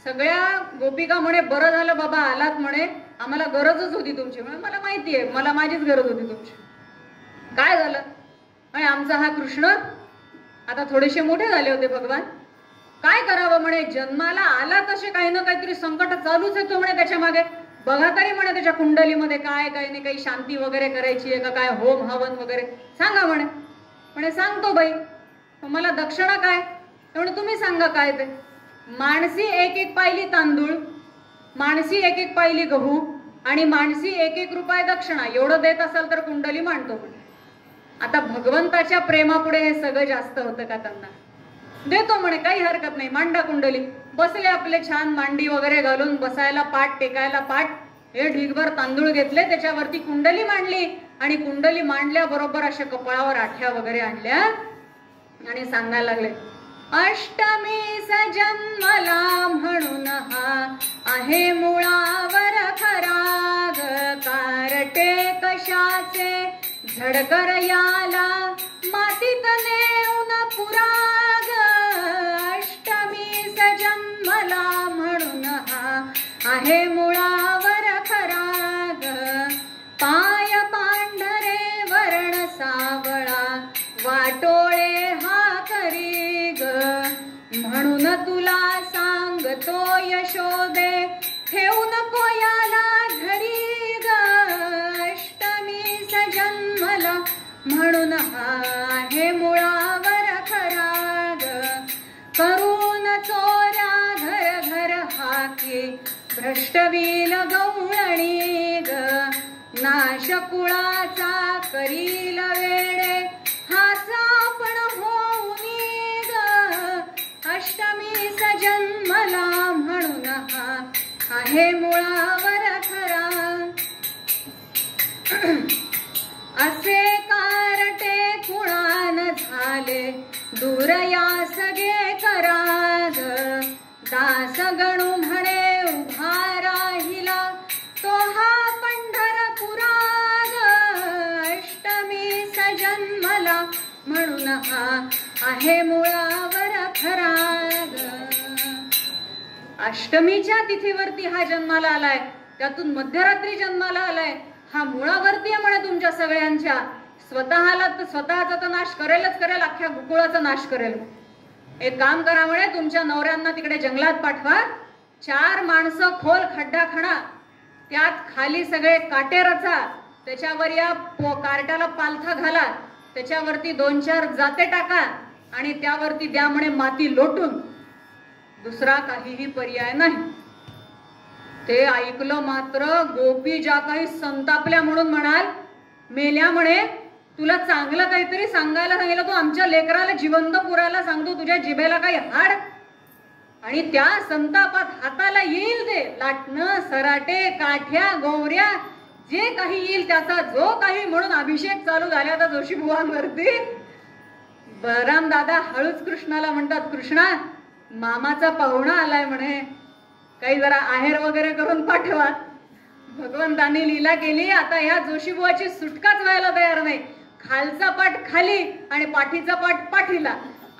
सगळ्या गोपिका म्हणे बरं झालं बाबा आलात म्हणे, आम्हाला गरजच होती तुमची. म्हणे मला माहिती आहे, मला माझीच गरज होती तुमची. काय झालं म्हणे, आमचा हा कृष्ण आता थोडेसे मोठे झाले होते भगवान, काय करावं म्हणे, जन्माला आला तसे काही ना काहीतरी संकट चालूच येतो म्हणे त्याच्या मागे. बघा तरी म्हणे त्याच्या कुंडलीमध्ये काय काही नाही, काही शांती वगैरे करायची आहे का, काय होम हवन वगैरे सांगा म्हणे. म्हणे सांगतो बाई, मला दक्षिणा काय, त्यामुळे तुम्ही सांगा काय ते. माणसी 1-1 पायली तांदूळ, माणसी 1-1 पायली गहू आणि माणसी 1-1 रुपये दक्षिणा, एवढं देत असाल तर कुंडली मांडतो म्हणे. आता भगवंताच्या प्रेमापुढे हे सगळं जास्त होतं का त्यांना. देतो म्हणे, काही हरकत नाही, मांडा कुंडली. बसले आपले छान मांडी वगैरे घालून, बसायला पाठ, टेकायला पाठ. हे ढीगभर तांदूळ घेतले, त्याच्यावरती कुंडली मांडली आणि कुंडली मांडल्याबरोबर अशा कपाळावर आठ्या वगैरे आणल्या आणि सांगायला लागले, अष्टमी जन्मला म्हणून हा आहे मुळावर खराग, कारटे कशाचे झडकर याला मातीत नेऊन पुराग. अष्टमी जन्मला म्हणून हा आहे मुळावर खराग, पाय पांढरे वर्ण सावळा वाटोळे हा करी ग. म्हणून तुला सांगतो यशोदे, ठेवू नको याला घरी ग. अष्टमी जन्मला म्हणून हा आहे मुळावर खराग, करून चोऱ्या घर घर हाके भ्रष्टवील गवळणी ग. नाश कुळाचा करील वेडे हाचा पण होऊनी ग. अष्टमी जन्मला आहे मुळावर खरा, असे कारटे कुणान झाले दूर या सगळे कराग, दास गणू म्हणे उभा राहिला तो हा पंढरपुराग, अष्टमी सजन्मला म्हणून हा आहे मुळावर खराग. अष्टमीच्या तिथीवरती हा जन्माला आलाय, त्यातून मध्यरात्री जन्माला आलाय. हा मुळावरती आहे म्हणे तुमच्या सगळ्यांच्या. स्वतःला तर स्वतःचा तर नाश करेलच करेल, अख्ख्या गोकुळाचा नाश करेल. एक काम करा म्हणे, तुमच्या नवऱ्यांना तिकडे जंगलात पाठवा, 4 माणसं खोल खड्डा खणा, त्यात खाली सगळे काटे रचा, त्याच्यावर या कार्ट्याला पालथा घाला, त्याच्यावरती 2-4 जाते टाका आणि त्यावरती द्या म्हणे माती लोटून. दुसरा काहीही पर्याय नाही. ते ऐकलं मात्र गोपी ज्या काही संतापल्या, म्हणून म्हणाल मेल्या म्हणे, तुला चांगलं काहीतरी सांगायला सांगितलं, तू आमच्या लेकराला जिवंत पुरायला सांगतो, तुझ्या जिभेला काही हाड. आणि त्या संतापात हाताला येईल ते लाटणं, सराटे, काठ्या, गोवऱ्या, जे काही येईल त्याचा जो काही म्हणून अभिषेक चालू झाला तर जोशी बुवांवरती. बलराम दादा हळूच कृष्णाला म्हणतात, कृष्णा मामाचा पाहुणा आलाय म्हणे, काही जरा आहेर वगैरे करून पाठवा. भगवंतांनी लीला केली, आता ह्या जोशीबुवाची सुटकाच व्हायला तयार नाही. खालचा पाठ खाली आणि पाठीचा पाठ पाठीला,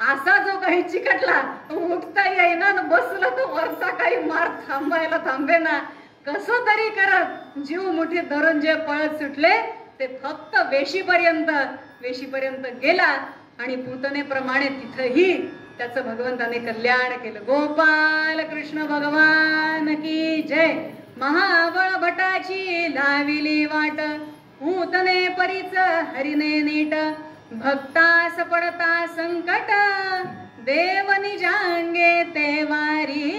असा जो काही चिकटला, उठता येईना, बसला तो वरचा काही मार थांबायला थांबेना. कसं तरी करत जीव मुठीत धरून जे पळत सुटले ते फक्त वेशीपर्यंत गेला आणि पूतनेप्रमाणे तिथंही त्याचं भगवंताने कल्याण केलं. गोपाल कृष्ण भगवान की जय. महाबळ भटाची लाविली वाट, पूतने परीच हरिने नीट, भक्तास पडता संकट, देव निजांगे ते वारी.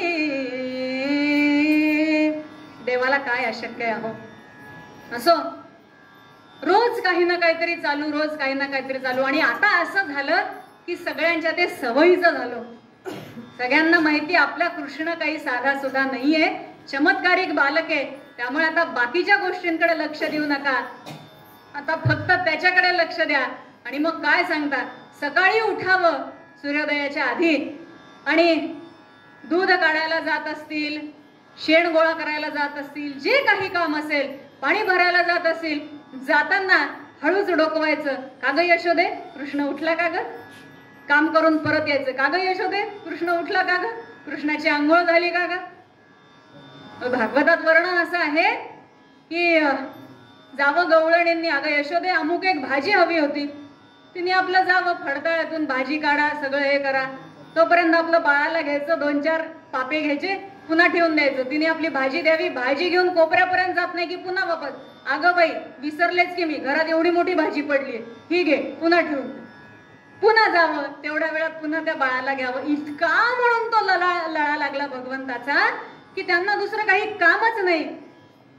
देवाला काय अशक्य आहे हो. असो, रोज काही ना काहीतरी चालू, रोज काही ना काहीतरी चालू. आणि आता असं झालं की सगळ्यांच्या ते सवयीचं झालं. सगळ्यांना माहिती आपला कृष्ण काही साधा सुद्धा नाहीये, चमत्कारिक बालक आहे. त्यामुळे आता बाकीच्या गोष्टींकडे लक्ष देऊ नका, आता फक्त त्याच्याकडे लक्ष द्या. आणि मग काय सांगता, सकाळी उठावं सूर्योदयाच्या आधी आणि दूध काढायला जात असतील, शेण गोळा करायला जात असतील, जे काही काम असेल, पाणी भरायला जात असतील, जाताना हळूच डोकवायचं, का ग यशोदे कृष्ण उठला का ग. काम करून परत यायचं, का ग यशोदे कृष्ण उठला का ग, कृष्णाची आंघोळ झाली का ग. भागवतात वर्णन असं आहे की जावं गवळणींनी, अगं यशोदे अमुक एक भाजी हवी होती, तिने आपलं जावं फडताळ्यातून भाजी काढा, सगळं हे करा, तोपर्यंत आपलं बाळाला घ्यायचं, 2-4 पापे घ्यायचे, पुन्हा ठेवून द्यायचं. तिने आपली भाजी द्यावी, भाजी घेऊन कोपऱ्यापर्यंत जात नाही की पुन्हा वापस, अगं बाई विसरलेच की मी, घरात एवढी मोठी भाजी पडली, ही घे, पुन्हा ठेवून, पुन्हा जावं, तेवढ्या वेळात पुन्हा त्या बाळाला घ्यावं. इतका म्हणून तो लळा लागला भगवंताचा की त्यांना दुसरं काही कामच नाही.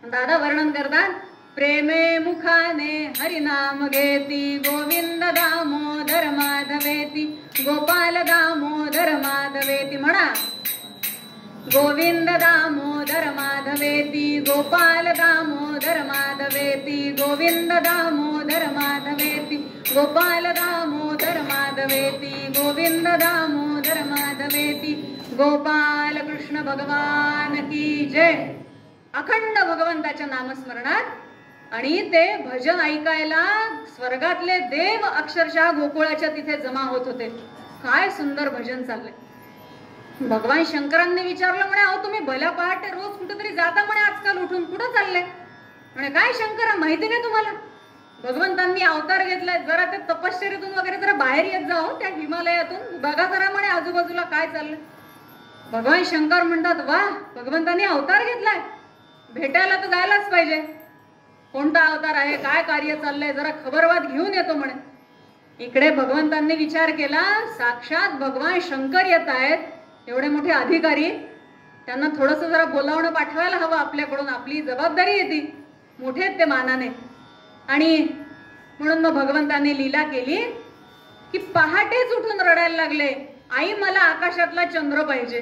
दादा वर्णन करतात, प्रेमे मुखाने हरिनाम घेती, गोविंद दामोदर माधवेती, गोपाल दामोदर माधवेती. म्हणा, गोविंद दामोदर माधवेती, गोपाल दामोदर माधवेती, गोविंद दामोदर माधवेती, गोपाल दामोदर माधवेती, गोविंद दामोदर माधवेती. गोपाल कृष्ण भगवान की जय. अखंड भगवंताच्या नामस्मरणात आणि ते भजन ऐकायला स्वर्गातले देव अक्षरशः गोकुळाच्या तिथे जमा होत होते. काय सुंदर भजन चाललंय. भगवान शंकरांनी विचारलं म्हणे, अहो तुम्ही भल्या पहाटे रोज कुठेतरी जाता म्हणे, आजकाल उठून कुठं चालले म्हणे. काय शंकरा माहिती नाही तुम्हाला, भगवंतांनी अवतार घेतलाय, जरा त्या तपश्चर्यातून वगैरे जरा बाहेर येत जाओ, त्या हिमालयातून बघा जरा म्हणे आजूबाजूला काय चाललंय. भगवान शंकर म्हणतात, वा भगवंतांनी अवतार घेतलाय, भेटायला तर जायलाच पाहिजे. कोणता अवतार आहे, काय कार्य चाललंय, जरा खबरवाद घेऊन येतो म्हणे. इकडे भगवंतांनी विचार केला, साक्षात भगवान शंकर येत आहेत, एवढे मोठे अधिकारी, त्यांना थोडस जरा बोलावणं पाठवायला हवं आपल्याकडून, आपली जबाबदारी येते, मोठे आहेत ते मानाने. आणि म्हणून मग भगवंतांनी लीला केली की पहाटेच उठून रडायला लागले, आई मला आकाशातला चंद्र पाहिजे.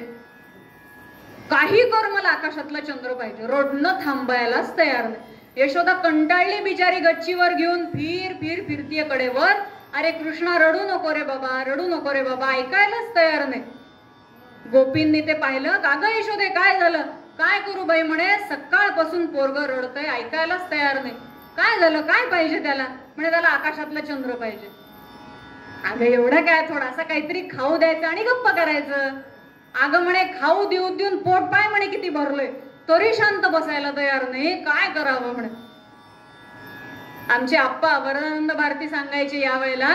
काही कर, मला आकाशातला चंद्र पाहिजे. रडणं थांबायलाच तयार नाही. यशोदा कंटाळली बिचारी, गच्चीवर घेऊन फिरतीये कडेवर. अरे कृष्णा रडू नको रे बाबा, रडू नको रे बाबा, ऐकायलाच तयार नाही. गोपींनी ते पाहिलं. का ग यशोदे काय झालं? काय करू बाई म्हणे, सकाळपासून पोरग रडतंय, ऐकायलाच तयार नाही. काय झालं, काय पाहिजे त्याला? म्हणे त्याला आकाशातला चंद्र पाहिजे. अगं एवढं काय, थोडासा काहीतरी खाऊ द्यायचं आणि गप्प करायचं. अगं म्हणे खाऊ देऊन पोट पाय म्हणे किती भरलंय, तरी शांत बसायला तयार नाही. काय करावं म्हणे. आमचे आप्पा वरदानंद भारती सांगायचे यावेळेला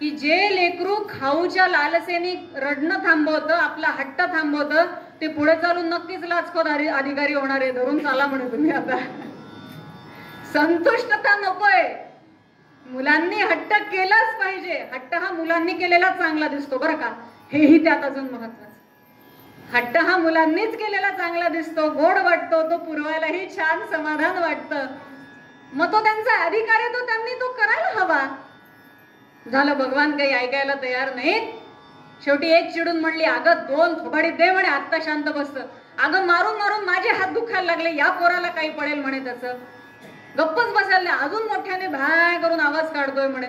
की जे लेकरू खाऊच्या लालसेने रडणं थांबवतं, आपला हट्ट थांबवतं, ते पुढे चालून नक्कीच लाचखोर अधिकारी होणार आहे. धरून चाला म्हणे तुम्ही आता. संतुष्टता नकोय. मुलांनी हट्ट केलाच पाहिजे. हट्ट हा मुलांनी केलेला चांगला दिसतो बरं का, हेही त्यात अजून महत्वाचं. हट्ट हा मुलांनीच केलेला चांगला दिसतो, गोड वाटतो, तो पुरवायलाही छान समाधान वाटतं. मग तो त्यांचा अधिकार आहे, तो त्यांनी तो करायला हवा. झालं, भगवान काही ऐकायला तयार नाहीत. शेवटी एक चिडून म्हणली, अगं 2 थोबाडी दे म्हणे, आत्ता शांत बसतं. अगं मारून मारून माझे हात दुखायला लागले, या पोराला काही पडेल म्हणे त्याचं. गप्पच बसायला नाही, अजून मोठ्याने भाय करून आवाज काढतोय म्हणे.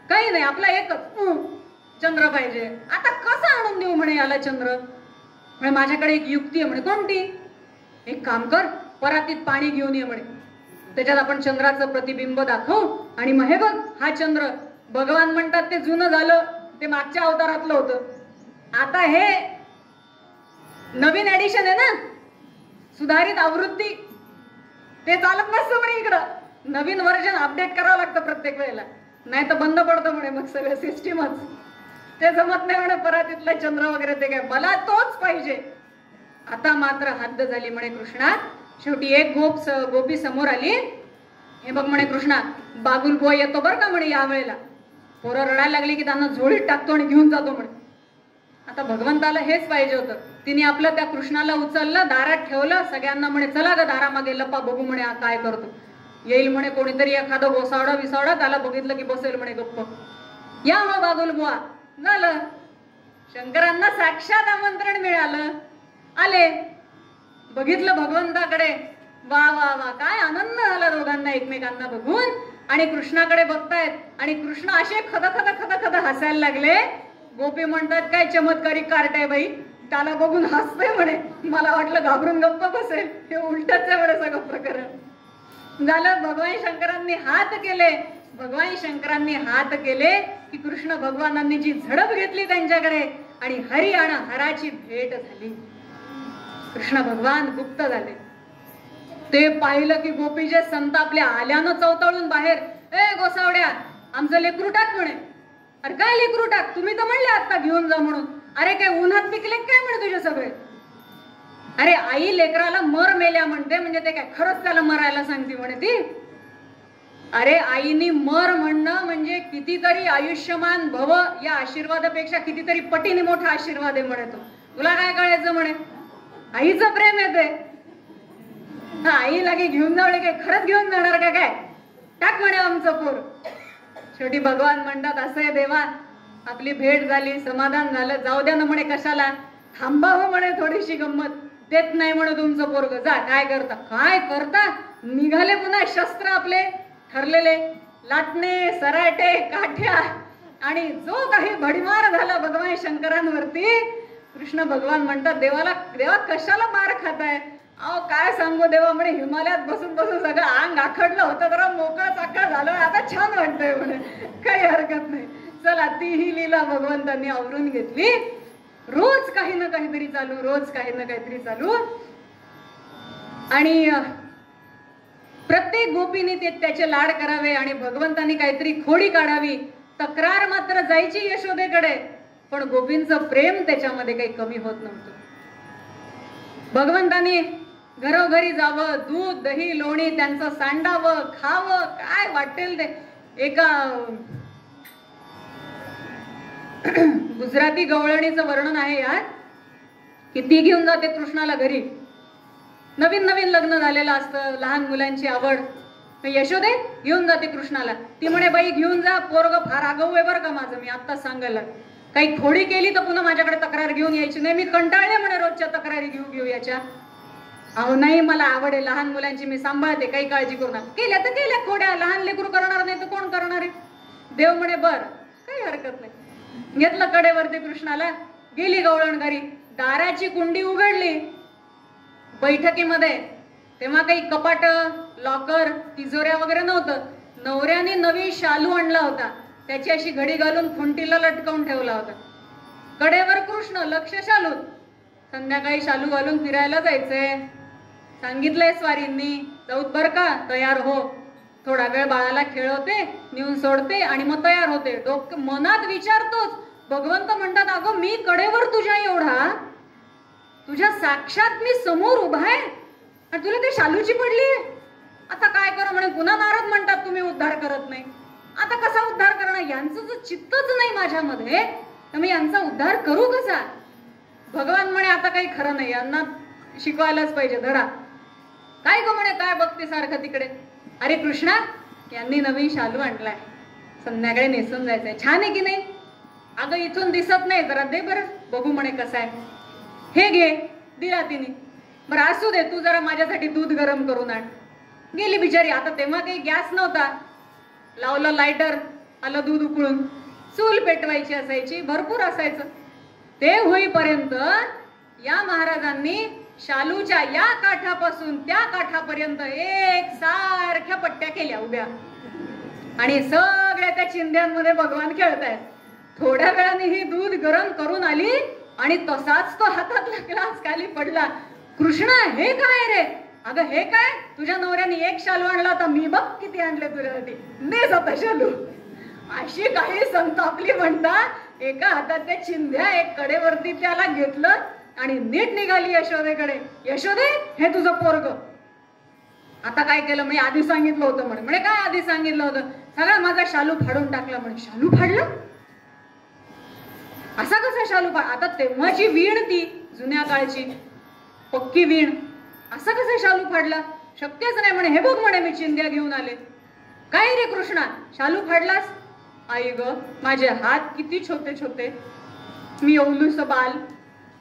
काही नाही, आपला एकच चंद्र पाहिजे. आता कसा आणून देऊ म्हणे याला चंद्र? म्हणे माझ्याकडे एक युक्ती आहे म्हणे. कोणती? एक काम कर, परातीत पाणी घेऊन ये म्हणे, त्याच्यात आपण चंद्राचं प्रतिबिंब दाखवू आणि मग हे बघ हा चंद्र. भगवान म्हणतात ते जुनं झालं, ते मागच्या अवतारातलं होतं. आता हे नवीन एडिशन आहे ना, सुधारित आवृत्ती, ते चालत नसतं म्हणे. इकडं नवीन व्हर्जन अपडेट करावं लागतं प्रत्येक वेळेला, नाही तर बंद पडतं म्हणे मग सगळं सिस्टीमच. ते जमत नाही म्हणे परातीतला चंद्र वगैरे, ते काय, मला तोच पाहिजे. आता मात्र हद्द झाली म्हणे कृष्णा. शेवटी एक गोपी समोर आली. हे बघ म्हणे कृष्णा, बागुलबुवा येतो बरं का म्हणे या वेळेला. पोरं रडायला लागली की त्यांना झोळीत टाकतो आणि घेऊन जातो म्हणे. आता भगवंताला हेच पाहिजे होतं. तिने आपलं त्या कृष्णाला उचललं, दारात ठेवलं. सगळ्यांना म्हणे चला ग दारामागे लपा, बघू म्हणे काय करतो. येईल म्हणे कोणीतरी एखादं गोसावडा विसावडा, त्याला बघितलं की बसेल म्हणे गप्प. या हो बागुलबुवा. झालं, शंकरांना साक्षात आमंत्रण मिळालं. आले, बघितलं भगवंताकडे. वा वा वा, काय आनंद झाला दोघांना एकमेकांना बघून. आणि कृष्णाकडे बघतायत आणि कृष्ण असे खद खद खद खद हसायला लागले. गोपी म्हणतात काय चमत्कारिक कार्ट आहे बाई, त्याला बघून हसतोय म्हणे. मला वाटलं घाबरून गप्प बसेल, हे उलटच आहे म्हणे सगळं प्रकरण. झालं, भगवान शंकरांनी हात केले. भगवान शंकरांनी हात केले की कृष्ण भगवानांनी जी झडप घेतली त्यांच्याकडे आणि हरी आणि हराची भेट झाली. कृष्ण भगवान गुप्त झाले. ते पाहिलं की गोपीचे संतापल्या, आल्यानं चौताळून बाहेर, ए गोसावड्या आमचं लेकरू टाक म्हणे. अरे काय लेकरू टाक, तुम्ही तर म्हणले आता घेऊन जा म्हणून. अरे काय उन्हात पिकले काय म्हणे तुझे सगळे. अरे आई लेकराला मर मेल्या म्हणते, म्हणजे ते काय खरंच त्याला मरायला सांगते म्हणे ती. अरे आईनी मर म्हणणं म्हणजे कितीतरी आयुष्यमान भव या आशीर्वादापेक्षा कितीतरी पटीने मोठा आशीर्वाद आहे म्हणे तो. तुला काय कळायचं म्हणे, आईचं प्रेम येते. आई लागे घेऊन जावळे काय खरंच घेऊन जाणार का काय, टाक म्हणे आमचं पोर. शेवटी भगवान म्हणतात असं आहे देवा, आपली भेट झाली, समाधान झालं, जाऊ द्या ना म्हणे कशाला, थांबा हो म्हणे थोडीशी गंमत. देत नाही म्हणे तुमचं पोरग, जा काय करता. काय करता, निघाले पुन्हा शस्त्र आपले ठरलेले, लाटणे सराटे काठ्या, आणि जो काही भडीमार झाला भगवान शंकरांवरती. कृष्ण भगवान म्हणतात देवा कशाला मार खाताय. अहो काय सांगू देवा म्हणे, हिमालयात बसून बसून सगळं अंग आखडलं होतं, जरा मोकळं चाकळ झालं, आता छान वाटतंय म्हणे, काही हरकत नाही. चला ती ही लीला भगवंतांनी आवरून घेतली. रोज काही ना काहीतरी चालू, रोज काही ना काहीतरी चालू. आणि प्रत्येक गोपीने ते त्याचे लाड करावे आणि भगवंतांनी काहीतरी खोडी काढावी. तक्रार मात्र जायची यशोदेकडे, पण गोपींचं प्रेम त्याच्यामध्ये काही कमी होत नव्हतं. भगवंतांनी घरोघरी जावं, दूध दही लोणी त्यांचं सांडावं, खावं, काय वाटेल ते. एका गुजराती गवळणीचं वर्णन आहे यात की ती घेऊन जाते कृष्णाला घरी. नवीन नवीन लग्न झालेलं असतं, लहान मुलांची आवड. यशोदे घेऊन जाते कृष्णाला. ती म्हणे बाई घेऊन जा, पोरग फार आगाऊ आहे बरं का माझं, मी आत्ताच सांगायला. काही खोडी केली तर पुन्हा माझ्याकडे तक्रार घेऊन यायची नाही. मी कंटाळले म्हणे रोजच्या तक्रारी घेऊ याच्या. अहो नाही, मला आवड आहे लहान मुलांची, मी सांभाळते, काही काळजी करू नका. केल्या तर केल्या खोड्या, लहान लेकरू करणार नाही तर कोण करणार आहे. देव म्हणे बर, काही हरकत नाही. घेतलं कडेवरती कृष्णाला, गेली गवळण घरी. दाराची कुंडी उघडली बैठकीमध्ये, तेव्हा काही कपाट, लॉकर, तिजोऱ्या वगैरे नव्हतं. नवऱ्याने नवी शालू आणला होता, त्याची अशी घडी घालून खुंटीला लटकवून ठेवला होता. कडेवर कृष्ण, लक्ष शालूत. संध्याकाळी शालू घालून फिरायला जायचंय, सांगितलंय स्वारींनी, जाऊत बर का, तयार हो. थोडा वेळ बाळाला खेळवते, नेऊन सोडते आणि मग तयार होते. मनात विचारतोच. भगवंत म्हणतात अगं मी कडेवर तुझ्या एवढा, तुझ्या साक्षात मी समोर उभा आहे आणि तुला ते शालूची पडली. आता काय करू म्हणे. पुन्हा नारद म्हणतात तुम्ही उद्धार करत नाही. आता कसा उद्धार करणार, यांचं जर चित्तच नाही माझ्यामध्ये तर मी यांचा उद्धार करू कसा. भगवान म्हणे आता काही खरं नाही, यांना शिकवायलाच पाहिजे धडा. काय ग म्हणे, काय बघते सारखं तिकडे. अरे कृष्णा, यांनी नवीन शालू आणलाय, संध्याकाळी नेसून जायचंय. छान आहे की नाही. अगं इथून दिसत नाही, जरा दे बरं बघू म्हणे कसं आहे. हे घे, दिला तिने. बरं असू दे, तू जरा माझ्यासाठी दूध गरम करून आण. गेली बिचारी. आता तेव्हा काही गॅस नव्हता, लावलं लायटर, आलं दूध उकळून. चूल पेटवायची असायची, भरपूर असायचं. ते होईपर्यंत या महाराजांनी शालूच्या या काठापासून त्या काठापर्यंत एक सारख्या पट्ट्या केल्या उभ्या आणि सगळ्या त्या चिंध्यांमध्ये भगवान खेळतायत. थोड्या वेळाने ही दूध गरम करून आली आणि तसाच तो हातातला ग्लास खाली पडला. कृष्णा हे काय रे. अगं हे काय, तुझ्या नवऱ्याने एक शालू आणला होता, मी बघ किती आणले तुझ्यासाठी, नेस आता शालू. अशी काही संतापली म्हणता एका हातात त्या चिंध्या, एक कडेवरती त्याला घेतलं आणि नीट निघाली यशोदेकडे. यशोदे हे तुझं पोरग. आता काय केलं, मी आधी सांगितलं होतं म्हणे. म्हणे काय आधी सांगितलं होतं, सगळा माझा शालू फाडून टाकला म्हणे. शालू फाडला, असा कसा शालू फाड. आता तेव्हाची वीण ती जुन्या काळची पक्की वीण, असं कसं शालू फाडला, शक्यच नाही म्हणे. हे बघ म्हणे मी चिंध्या घेऊन आले. काय रे कृष्णा, शालू फाडलास. आई ग, माझे हात किती छोटे छोटे, मी ओलूस बाल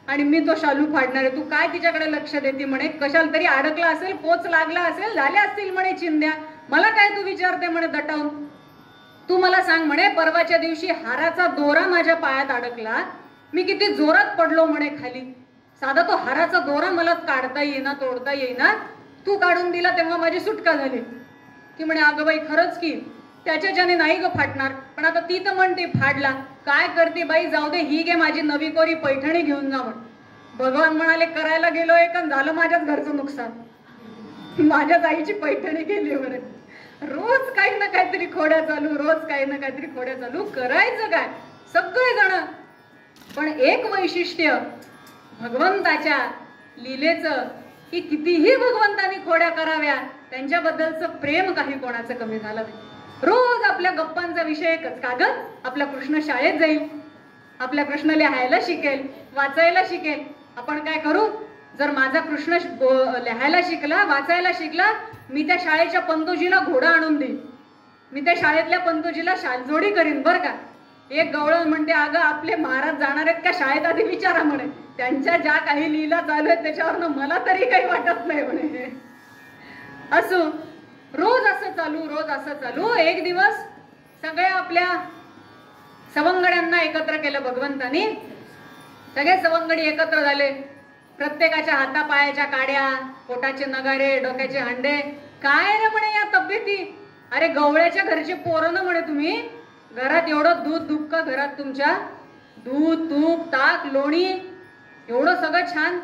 आणि मी तो शालू फाडणार आहे. तू काय तिच्याकडे लक्ष देते म्हणे. कशाला तरी अडकला असेल, पोच लागला असेल, झाल्या असतील म्हणे चिंध्या. मला काय तू विचारते म्हणे दटावून. तू मला सांग म्हणे, परवाच्या दिवशी हाराचा दोरा माझ्या पायात अडकला, मी किती जोरात पडलो म्हणे खाली. साधा तो हाराचा दोरा मला काढता येईना, तोडता येईना, तू काढून दिला तेव्हा माझी सुटका झाली. ती म्हणे अगं बाई खरंच की, त्याच्याने नाही ग फाटणार. पण आता ती तर म्हणते फाडला, काय करते बाई, जाऊ दे, ही घे माझी नवी कोरी पैठणी घेऊन जा म्हण. भगवान म्हणाले करायला गेलो एक झालं माझ्याच घरचं नुकसान. माझ्याच आईची पैठणी गेली म्हणे. रोज काही ना काहीतरी खोड्या चालू, रोज काही ना काहीतरी खोड्या चालू. करायचं काय सगळे जण. पण एक वैशिष्ट्य भगवंताच्या लीलेचं, की कितीही भगवंतानी खोड्या कराव्या, त्यांच्याबद्दलचं प्रेम काही कोणाचं कमी झालं नाही. रोज आपल्या गप्पांचा विषय एकच, का ग आपला कृष्ण शाळेत जाईल, आपल्या कृष्ण लिहायला शिकेल, वाचायला शिकेल. आपण काय करू, जर माझा कृष्ण लिहायला शिकला, वाचायला शिकला, मी त्या शाळेच्या पंतोजीला घोडा आणून देईन, मी त्या शाळेतल्या पंतोजीला शालजोडी करीन बर का. एक गवळण म्हणते अगं आपले महाराज जाणार आहेत का शाळेत, आधी विचारा म्हणे. त्यांच्या ज्या काही लीला चालू आहेत त्याच्यावरनं मला तरी काही वाटत नाही म्हणे. असो, रोज असं चालू, रोज असं चालू. एक दिवस सगळ्या आपल्या सवंगड्यांना एकत्र केलं भगवंतानी. सगळे सवंगडी एकत्र झाले. प्रत्येकाच्या हातापायाच्या काड्या, पोटाचे नगारे, डोक्याचे हांडे. काय रे म्हणे या तब्येती. अरे गवळ्याच्या घरचे पोरं ना म्हणे तुम्ही. घरात एवढं दूध दुःख, घरात तुमच्या दूध तूप ताक लोणी एवढं सगळं छान.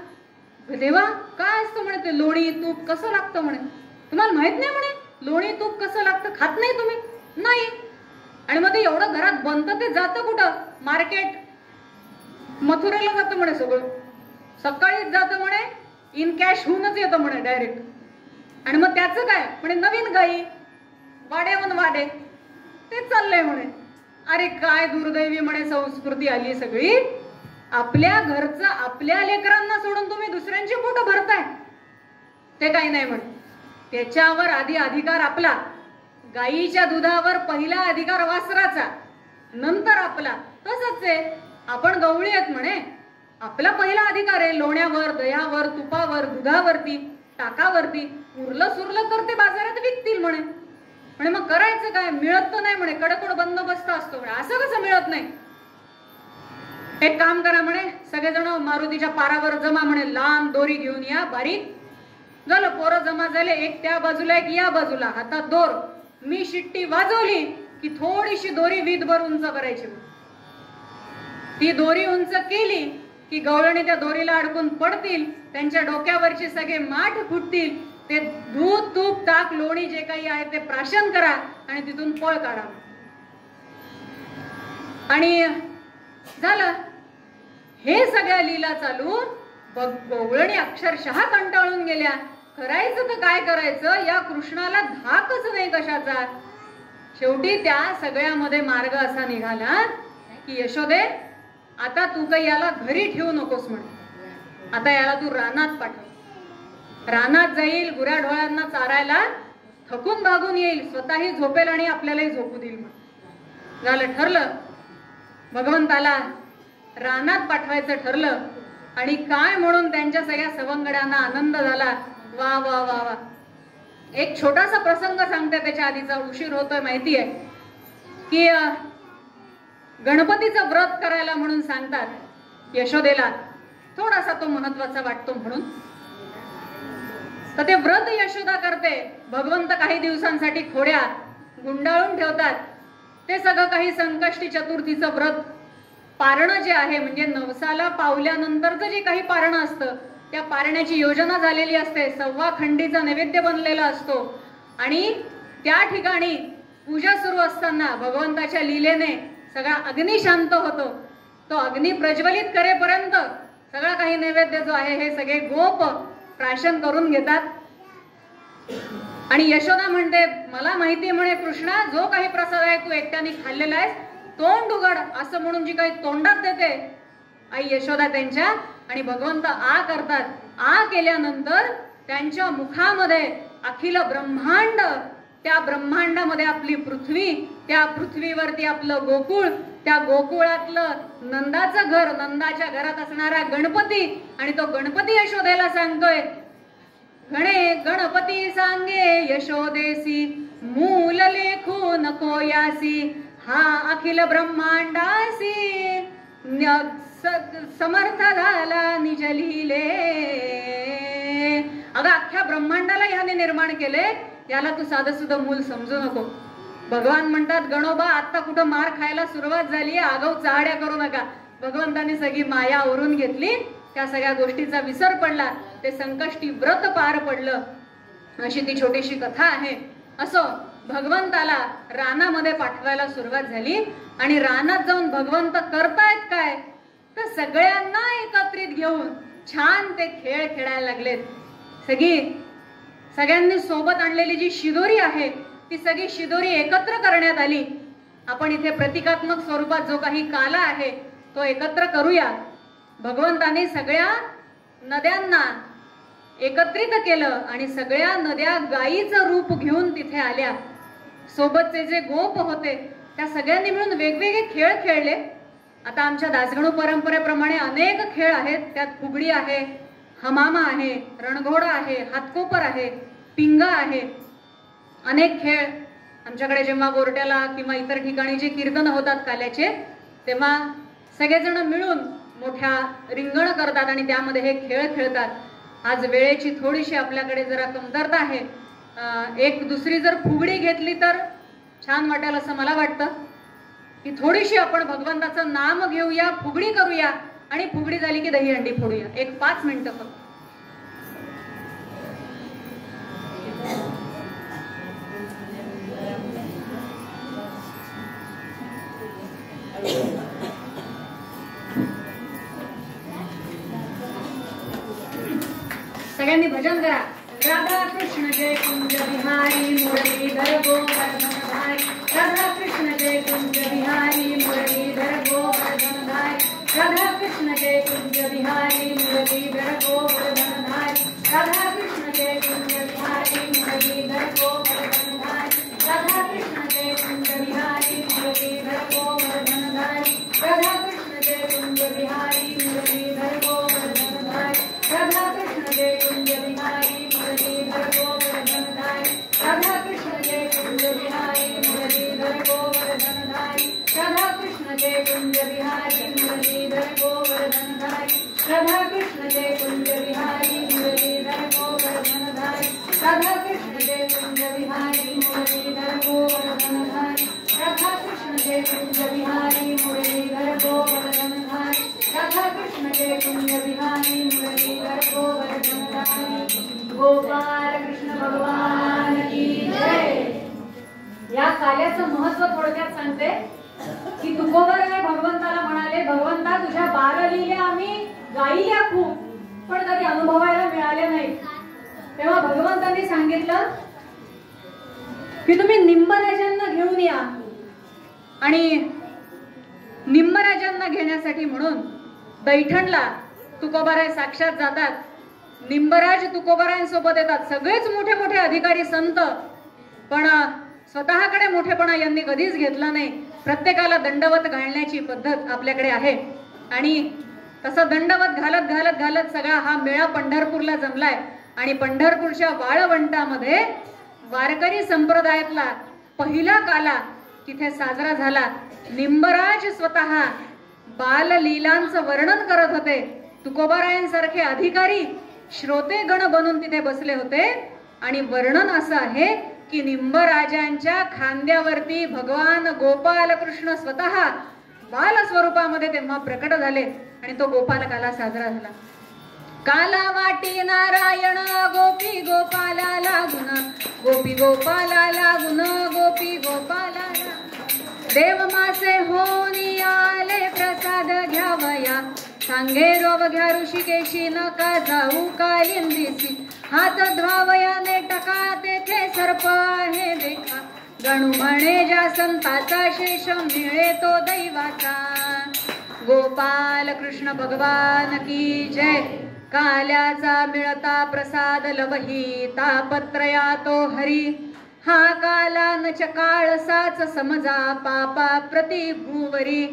देवा काय असतं म्हणे ते लोणी तूप, कसं लागतं म्हणे. तुम्हाला माहित नाही म्हणे लोणी तूप कसं लागतं, खात नाही तुम्ही. नाही. आणि मग ते एवढं घरात बनतं ते जातं कुठं, मार्केट मथुरेला जातं म्हणे. सगळं सकाळीच जातं म्हणे, इन कॅश होऊनच येतं म्हणे डायरेक्ट. आणि मग त्याचं काय म्हणे, नवीन गाई वाड्यावरून वाडे ते चाललंय म्हणे. अरे काय दुर्दैवी म्हणे संस्कृती आली सगळी. आपल्या घरचं आपल्या लेकरांना सोडून तुम्ही दुसऱ्यांची पोटं भरताय, ते काही नाही म्हणे. त्याच्यावर आधी अधिकार आपला. गाईच्या दुधावर पहिला अधिकार वासराचा, नंतर आपला. तसंच आहे आपण गवळी आहेत म्हणे, आपला पहिला अधिकार आहे लोण्यावर, दह्यावर, तुपावर, दुधावरती, टाकावरती. उरलं सुरलं तर ते बाजारात विकतील म्हणे. म्हणे मग करायचं काय, मिळत तर नाही म्हणे, कडकडोड बंदोबस्त असतो म्हणे. असं कसं मिळत नाही? एक काम करा म्हणे, सगळेजण मारुतीच्या पारावर जमा म्हणे, लांब दोरी घेऊन या बारीक. झालं, पोरं जमा झाले, एक त्या बाजूला एक या बाजूला, हातात दोर. मी शिट्टी वाजवली की थोडीशी दोरी वीतभर उंच करायची. ती दोरी उंच केली की गवळणी त्या दोरीला अडकून पडतील, त्यांच्या डोक्यावरचे सगळे माठ फुटतील. ते दूध, तूप, ताक, लोणी जे काही आहे ते प्राशन करा आणि तिथून पळ काढा. आणि झालं, हे सगळ्या लीला चालू. गवळणी अक्षरशः कंटाळून गेल्या. करायचं तर काय करायचं, या कृष्णाला धाकच नाही कशाचा. शेवटी त्या सगळ्यामध्ये मार्ग असा निघाला की यशोदे, आता तू काही याला घरी ठेवू नकोस म्हणे, आता याला तू रानात पाठव. रानात जाईल, गुऱ्या ढोळ्यांना चारायला, थकून भागून येईल, स्वतःही झोपेल आणि आपल्यालाही झोपू देईल म्हणे. झालं, ठरलं. भगवंताला रानात पाठवायचं ठरलं. आणि काय म्हणून त्यांच्या सगळ्या सवंगड्यांना आनंद झाला. वा वा वा वा. एक छोटासा प्रसंग सांगते, त्याच्या आधीचा उशीर होतोय माहिती आहे की गणपतीचं व्रत करायला म्हणून सांगतात यशोदेला. थोडासा तो महत्वाचा वाटतो म्हणून तर ते व्रत यशोदा करते. भगवंत काही दिवसांसाठी खोड्यात गुंडाळून ठेवतात. ते सगळं काही संकष्टी चतुर्थीचं व्रत पारणं जे आहे, म्हणजे नवसाला पावल्यानंतरचं जे काही पारणं असतं, त्या पारण्याची योजना झालेली असते. 1.25 खंडीचा नैवेद्य बनलेला असतो. आणि त्या ठिकाणी पूजा सुरू असताना भगवंताच्या लीलेने सगळा अग्नी शांत होतो. तो अग्नी प्रज्वलित करेपर्यंत सगळा काही नैवेद्य जो आहे हे सगळे गोप प्राशन करून घेतात. आणि यशोदा म्हणते, मला माहिती म्हणे कृष्णा, जो काही प्रसाद आहे तू एकट्याने खाल्लेला आहेस, तोंड उघड असं म्हणून जी काही तोंडात देते आई यशोदा त्यांच्या. आणि भगवंत आ करतात. आ केल्यानंतर त्यांच्या मुखामध्ये अखिल ब्रह्मांड, त्या ब्रह्मांडामध्ये आपली पृथ्वी, त्या पृथ्वीवरती आपलं गोकुळ, त्या गोकुळातलं नंदाचं घर, नंदाच्या घरात असणारा गणपती. आणि तो गणपती यशोदेला सांगतोय, गणे गणपती सांगे यशोदेसी, मूल लेखू नको यासी, हा अखिल ब्रह्मांडासी समर्थ झाला निज लीले. अगं अख्ख्या ब्रह्मांडाला ह्याने निर्माण केले, याला तू साधं सुद्धा मूल समजू नको. भगवान म्हणतात, गणोबा आता कुठं मार खायला सुरुवात झाली, आगाऊ चाहड्या करू नका. भगवंताने सगळी माया ओरून घेतली, त्या सगळ्या गोष्टीचा विसर पडला, ते संकष्टी व्रत पार पडलं. अशी ती छोटीशी कथा आहे. असो, भगवंताला रानामध्ये पाठवायला सुरुवात झाली. आणि रानात जाऊन भगवंत करतायत काय, तर सगळ्यांना एकत्रित घेऊन छान ते खेळ खेळायला लागलेत. सगळ्यांनी सोबत आणलेली जी शिदोरी आहे ती सगळी शिदोरी एकत्र करण्यात आली. आपण इथे प्रतिकात्मक स्वरूपात जो काही काला आहे तो एकत्र करूया. भगवंताने सगळ्या नद्यांना एकत्रित केलं आणि सगळ्या नद्या गायीचं रूप घेऊन तिथे आल्या. सोबतचे जे गोप होते त्या सगळ्यांनी मिळून वेगवेगळे खेळ खेळले. आता आमच्या दासगणू परंपरेप्रमाणे अनेक खेळ आहेत. त्यात फुगडी आहे, हमामा आहे, रणघोडा आहे, हातकोपर आहे, पिंगा आहे, अनेक खेळ. आमच्याकडे जेव्हा गोरट्याला किंवा इतर ठिकाणी जे कीर्तन होतात काल्याचे, तेव्हा सगळेजण मिळून मोठ्या रिंगण करतात आणि त्यामध्ये हे खेळ खेळतात. आज वेळेची थोडीशी आपल्याकडे जरा कमतरता आहे. एक दुसरी जर फुगडी घेतली तर छान वाटेल असं मला वाटतं की थोडीशी आपण भगवंताचं नाम घेऊया, फुगडी करूया आणि फुगडी झाली की दहीहंडी फोडूया. एक 5 मिनिटं फक्त. सगळ्यांनी भजन करा. राधा कृष्ण जय कुंज बिहारी मुरलीधर गोवर्धनधारी. राधा कृष्ण जय कुंज बिहारी मुरलीधर गोवर्धनधारी. राधा कृष्ण जय कुंज बिहारी मुरलीधर गोवर्धनधारी. राधा कृष्ण जय कुंज बिहारी मुरलीधर गोवर्धनधारी. राधा कृष्ण जय कुंज बिहारी मुरलीधर गोवर्धनधारी. राधा कृष्ण जय जय कुंज बिहारी मुरलीधर गोवर्धनधारी राधा कृष्ण जय कुंज बिहारी मुरलीधर गोवर्धनधारी राधा कृष्ण जय कुंज बिहारी मुरलीधर गोवर्धनधारी राधा कृष्ण जय कुंज बिहारी मुरलीधर गोवर्धनधारी राधा कृष्ण जय कुंज बिहारी मुरलीधर गोवर्धनधारी राधा कृष्ण जय कुंज बिहारी मुरलीधर गोवर्धनधारी राधा कृष्ण जय कुंज बिहारी मुरलीधर गोवर्धनधारी गोपाल कृष्ण भगवान की जय. या काल्याचं महत्व थोडक्यात सांगते की तुकोबराय भगवंताला म्हणाले, भगवंता तुझ्या बाललीला आम्ही गाईल्या खूप पण कधी अनुभवायला मिळाले नाही. तेव्हा भगवंतांनी सांगितलं की तुम्ही निंबराजांना घेऊन या. आणि निंबराजांना घेण्यासाठी म्हणून दैठणला तुकोबाराय साक्षात जातात. निंबराज तुकोबारायांसोबत येतात. सगळेच मोठे मोठे अधिकारी संत, पण स्वतःकडे मोठेपणा यांनी कधीच घेतला नाही. प्रत्येकाला दंडवत घालण्याची पद्धत आपल्याकडे आहे. आणि तसं दंडवत घालत घालत घालत सगळा हा मेळा पंढरपूरला जमलाय. आणि पंढरपूरच्या वाळवंटामध्ये वारकरी संप्रदायातला पहिला काला तिथे साजरा झाला. निंबराज स्वतः बाललीलांचं वर्णन करत होते. तुकोबारायांसारखे अधिकारी श्रोतेगण बनून तिथे बसले होते. आणि वर्णन असं आहे की निंबराजांच्या खांद्यावरती भगवान गोपाल कृष्ण स्वतः बाल स्वरूपामध्ये तेव्हा प्रकट झाले आणि तो गोपाल काला साजरा झाला. काला वाटी नारायण गोपी गोपाला लागून गोपी गोपाला लागून गोपी गोपाला देव मासे होनी आले प्रसाद घ्यावया सांगे रोव घ्या ऋषिकेशी नका जाऊ कालिंदीसी हात धुवावया नेटका तेथे सर्प आहे देखा गणू म्हणे ज्या संताचा शेष मिळे तो दैवाचा. गोपाल कृष्ण भगवान की जय. काल्याचा मिळता प्रसाद लवही तापत्रया तो हरी हा काला नच काळसाच समजा पापा प्रति भूवरी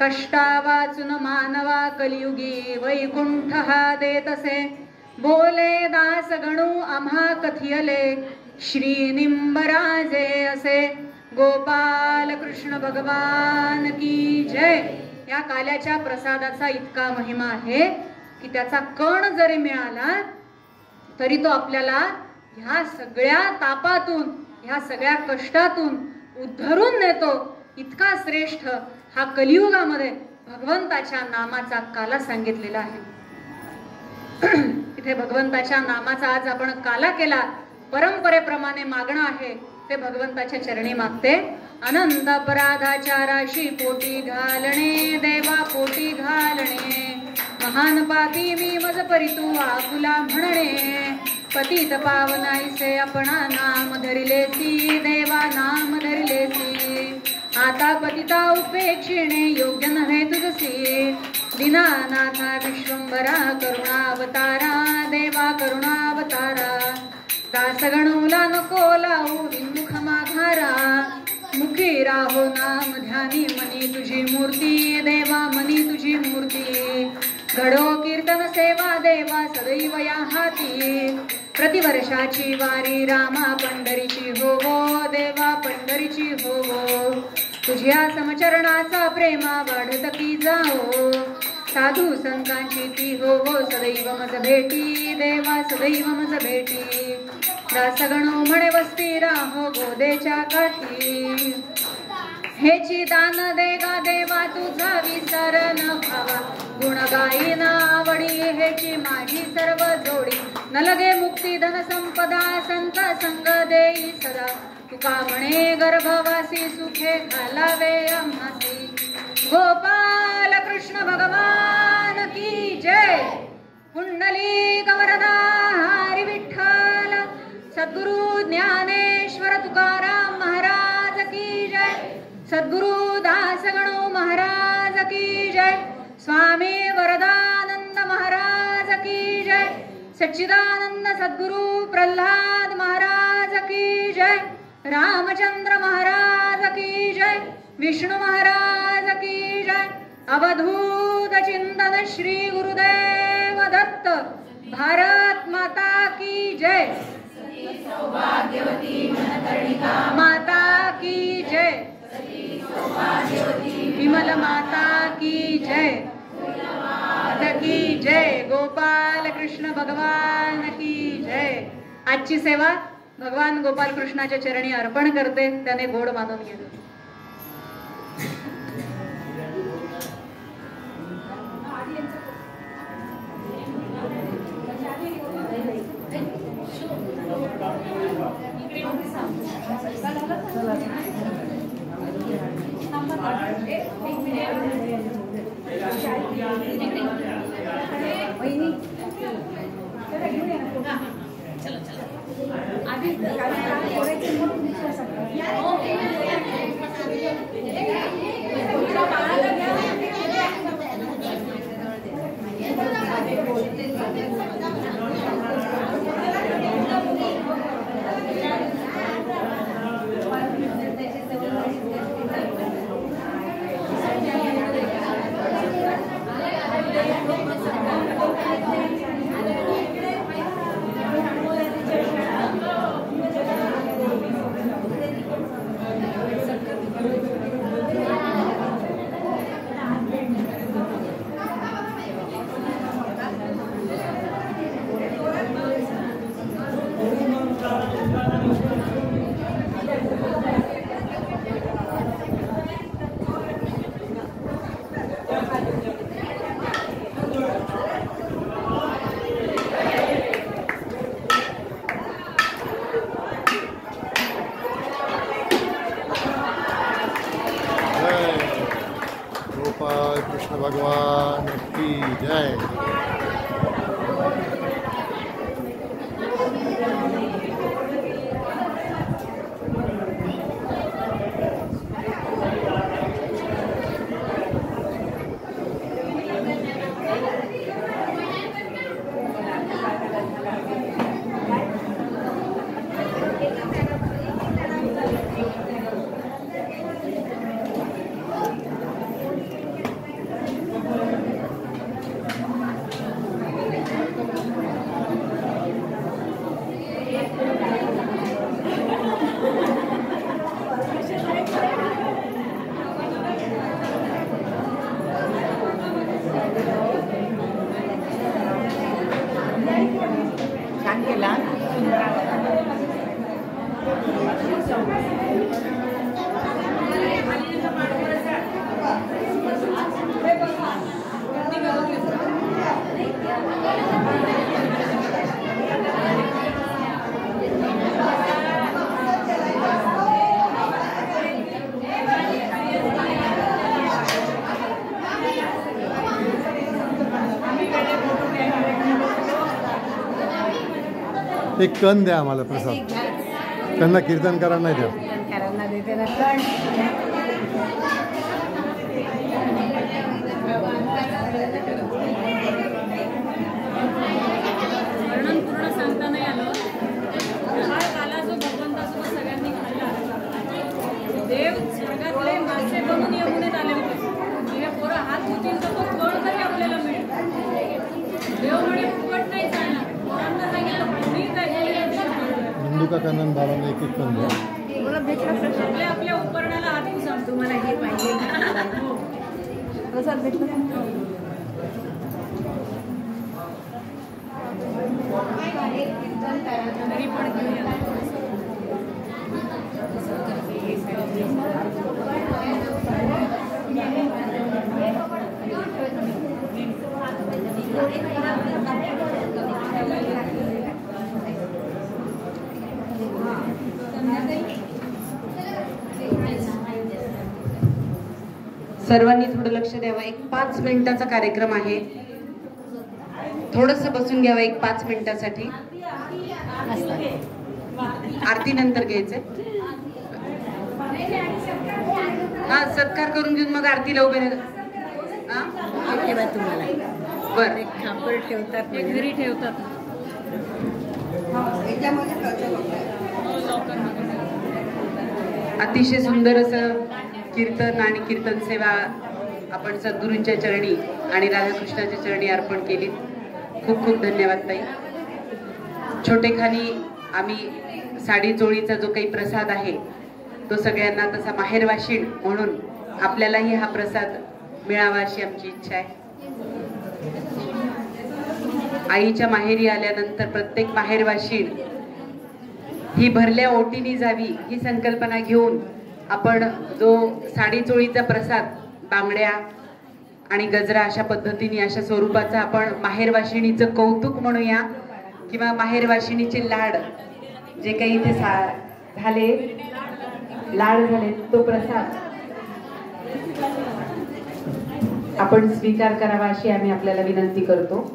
कष्टा वाचून मानवा कलियुगी वैकुंठ हा देतसे बोले दास गणू आम्हा कथियले श्री निंबराजे असे. गोपाल कृष्ण भगवान की जय. या काल्याच्या प्रसादाचा इतका महिमा आहे की त्याचा कण जरी मिळाला तरी तो आपल्याला ह्या सगळ्या तापातून ह्या सगळ्या कष्टातून उद्धरून नेतो. इतका श्रेष्ठ हा कलियुगामध्ये भगवंताच्या नामाचा काला सांगितलेला आहे. इथे भगवंताच्या नामाचा आज आपण काला केला. परंपरेप्रमाणे मागणं आहे ते भगवंताच्या चरणी मागते. अनंत अपराधाच्या राशी पोटी घालणे देवा पोटी घालणे महान पापी मी मज परितू आकुला म्हणणे पतित पावनाईसे आपणा नाम धरिलेसी देवा नाम धरिलेसी आता पतिता उपेक्षिणे योग्य नव्हे तुझसी दीनानाथा विश्वंभरा करुणावतारा देवा करुणावतारा दासगणूला नको लावू विमुख माघारा मुखी राहो नाम ध्यानी मनी तुझी मूर्ती देवा मनी तुझी मूर्ती घडो कीर्तन सेवा देवा सदैव या हाती प्रतिवर्षाची वारी रामा पंढरीची होवो देवा पंढरीची होवो तुझ्या समचरणाचा प्रेमा वाढत की जाओ साधू संतांची ती होवो सदैव मज भेटी देवा सदैव मज भेटी दासगणो म्हणे वस्ती राहो गोदेच्या काठी हेची दान देगा देवा तुझा विसर न भावा गुण गायी ना आवडी हेची माझी सर्व जोडी न लगे मुक्ती धन संपदा संत संग देई सदा तुका म्हणे गर्भवासी सुखे घालावे आम्हासी. गोपाल कृष्ण भगवान की जय. पुंडलिक वरदा हरी विठ्ठल सद्गुरु ज्ञानेश्वर तुकाराम महाराज की जय. सद्गुरु दासगणो महाराज की जय. स्वामी वरदानंद महाराज की जय. सच्चिदानंद सद्गुरु प्रल्हाद महाराज की जय. रामचंद्र महाराज की जय. विष्णु महाराज की जय. अवधूत चिंतन श्री गुरुदेव दत्त भारत माता की जय, माता की जय, विमल माता की जय, की जय, गोपाल कृष्ण भगवान की जय. आजची सेवा भगवान गोपाल कृष्णाच्या चरणी अर्पण करते, त्याने गोड मानून घ्या. गोपाल कृष्ण भगवान की जय. एक कण द्या आम्हाला प्रसाद, त्यांना कीर्तनकारांना द्या. वर्णन पूर्ण सांगता नाही आलं. हा काला जो भगवंतासोबत सगळ्यांनी खाल्ला, देव स्वर्गातले मासे बनून यमुनेत आले होते. हे पोरं हात धुतील तर तो फळ तरी आपल्याला मिळेल. देव म्हणे फुकट नाही चालणार. पोरांना सांगितलं हिंदू का कानन बाबांना एक कण द्या. आपल्या आपल्या उपकरणाला हात पुसाल. तुम्हाला हे पाहिजे प्रसाद भेटला तरी पण घेऊया. सर्वांनी थोडं लक्ष द्यावं. एक 5 मिनिटाचा कार्यक्रम आहे. थोडंसं बसून घ्यावं एक 5 मिनिटासाठी. आरती नंतर घ्यायचंय. हा सत्कार करून घेऊन मग आरतीला उभे तुम्हाला बरं खापर ठेवतात, घरी ठेवतात. अतिशय सुंदर असं कीर्तन आणि कीर्तन सेवा आपण सद्गुरूंच्या चरणी आणि राधाकृष्णाच्या चरणी अर्पण केली. खूप खूप धन्यवाद ताई. छोटेखानी आम्ही साडी चोळीचा जो काही प्रसाद आहे तो सगळ्यांना तसा माहेरवाशीण म्हणून आपल्यालाही हा प्रसाद मिळावा अशी आमची इच्छा आहे. आईच्या माहेरी आल्यानंतर प्रत्येक माहेरवाशीण ही भरल्या ओटीनी जावी ही संकल्पना घेऊन आपण जो साडी चोळीचा प्रसाद बांगड्या आणि गजरा अशा पद्धतीने अशा स्वरूपाचा आपण माहेरवाशिणीचं कौतुक म्हणूया किंवा माहेरवाशिणीचे लाड जे काही इथे झाले लाड झाले तो प्रसाद आपण स्वीकार करावा अशी आम्ही आपल्याला विनंती करतो.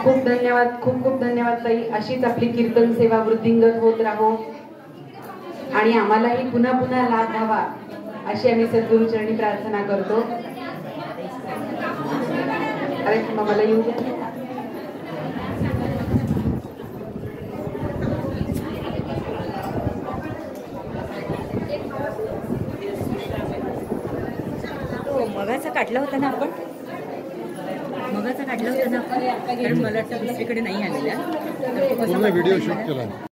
खूप धन्यवाद, खूप खूप धन्यवाद ताई. अशीच आपली कीर्तन सेवा वृद्धिंगत होत राहो आणि आम्हालाही पुन्हा पुन्हा लाभ व्हावा अशी आम्ही सद्गुरुचरणी प्रार्थना करतो. अरे मला येऊ द्या. मगाचा काढला होता ना आपण, मगाचा काढला होता ना आपण, कारण मला वाटतं दुसरीकडे नाही आलेला. पूर्ण व्हिडिओ शूट केला.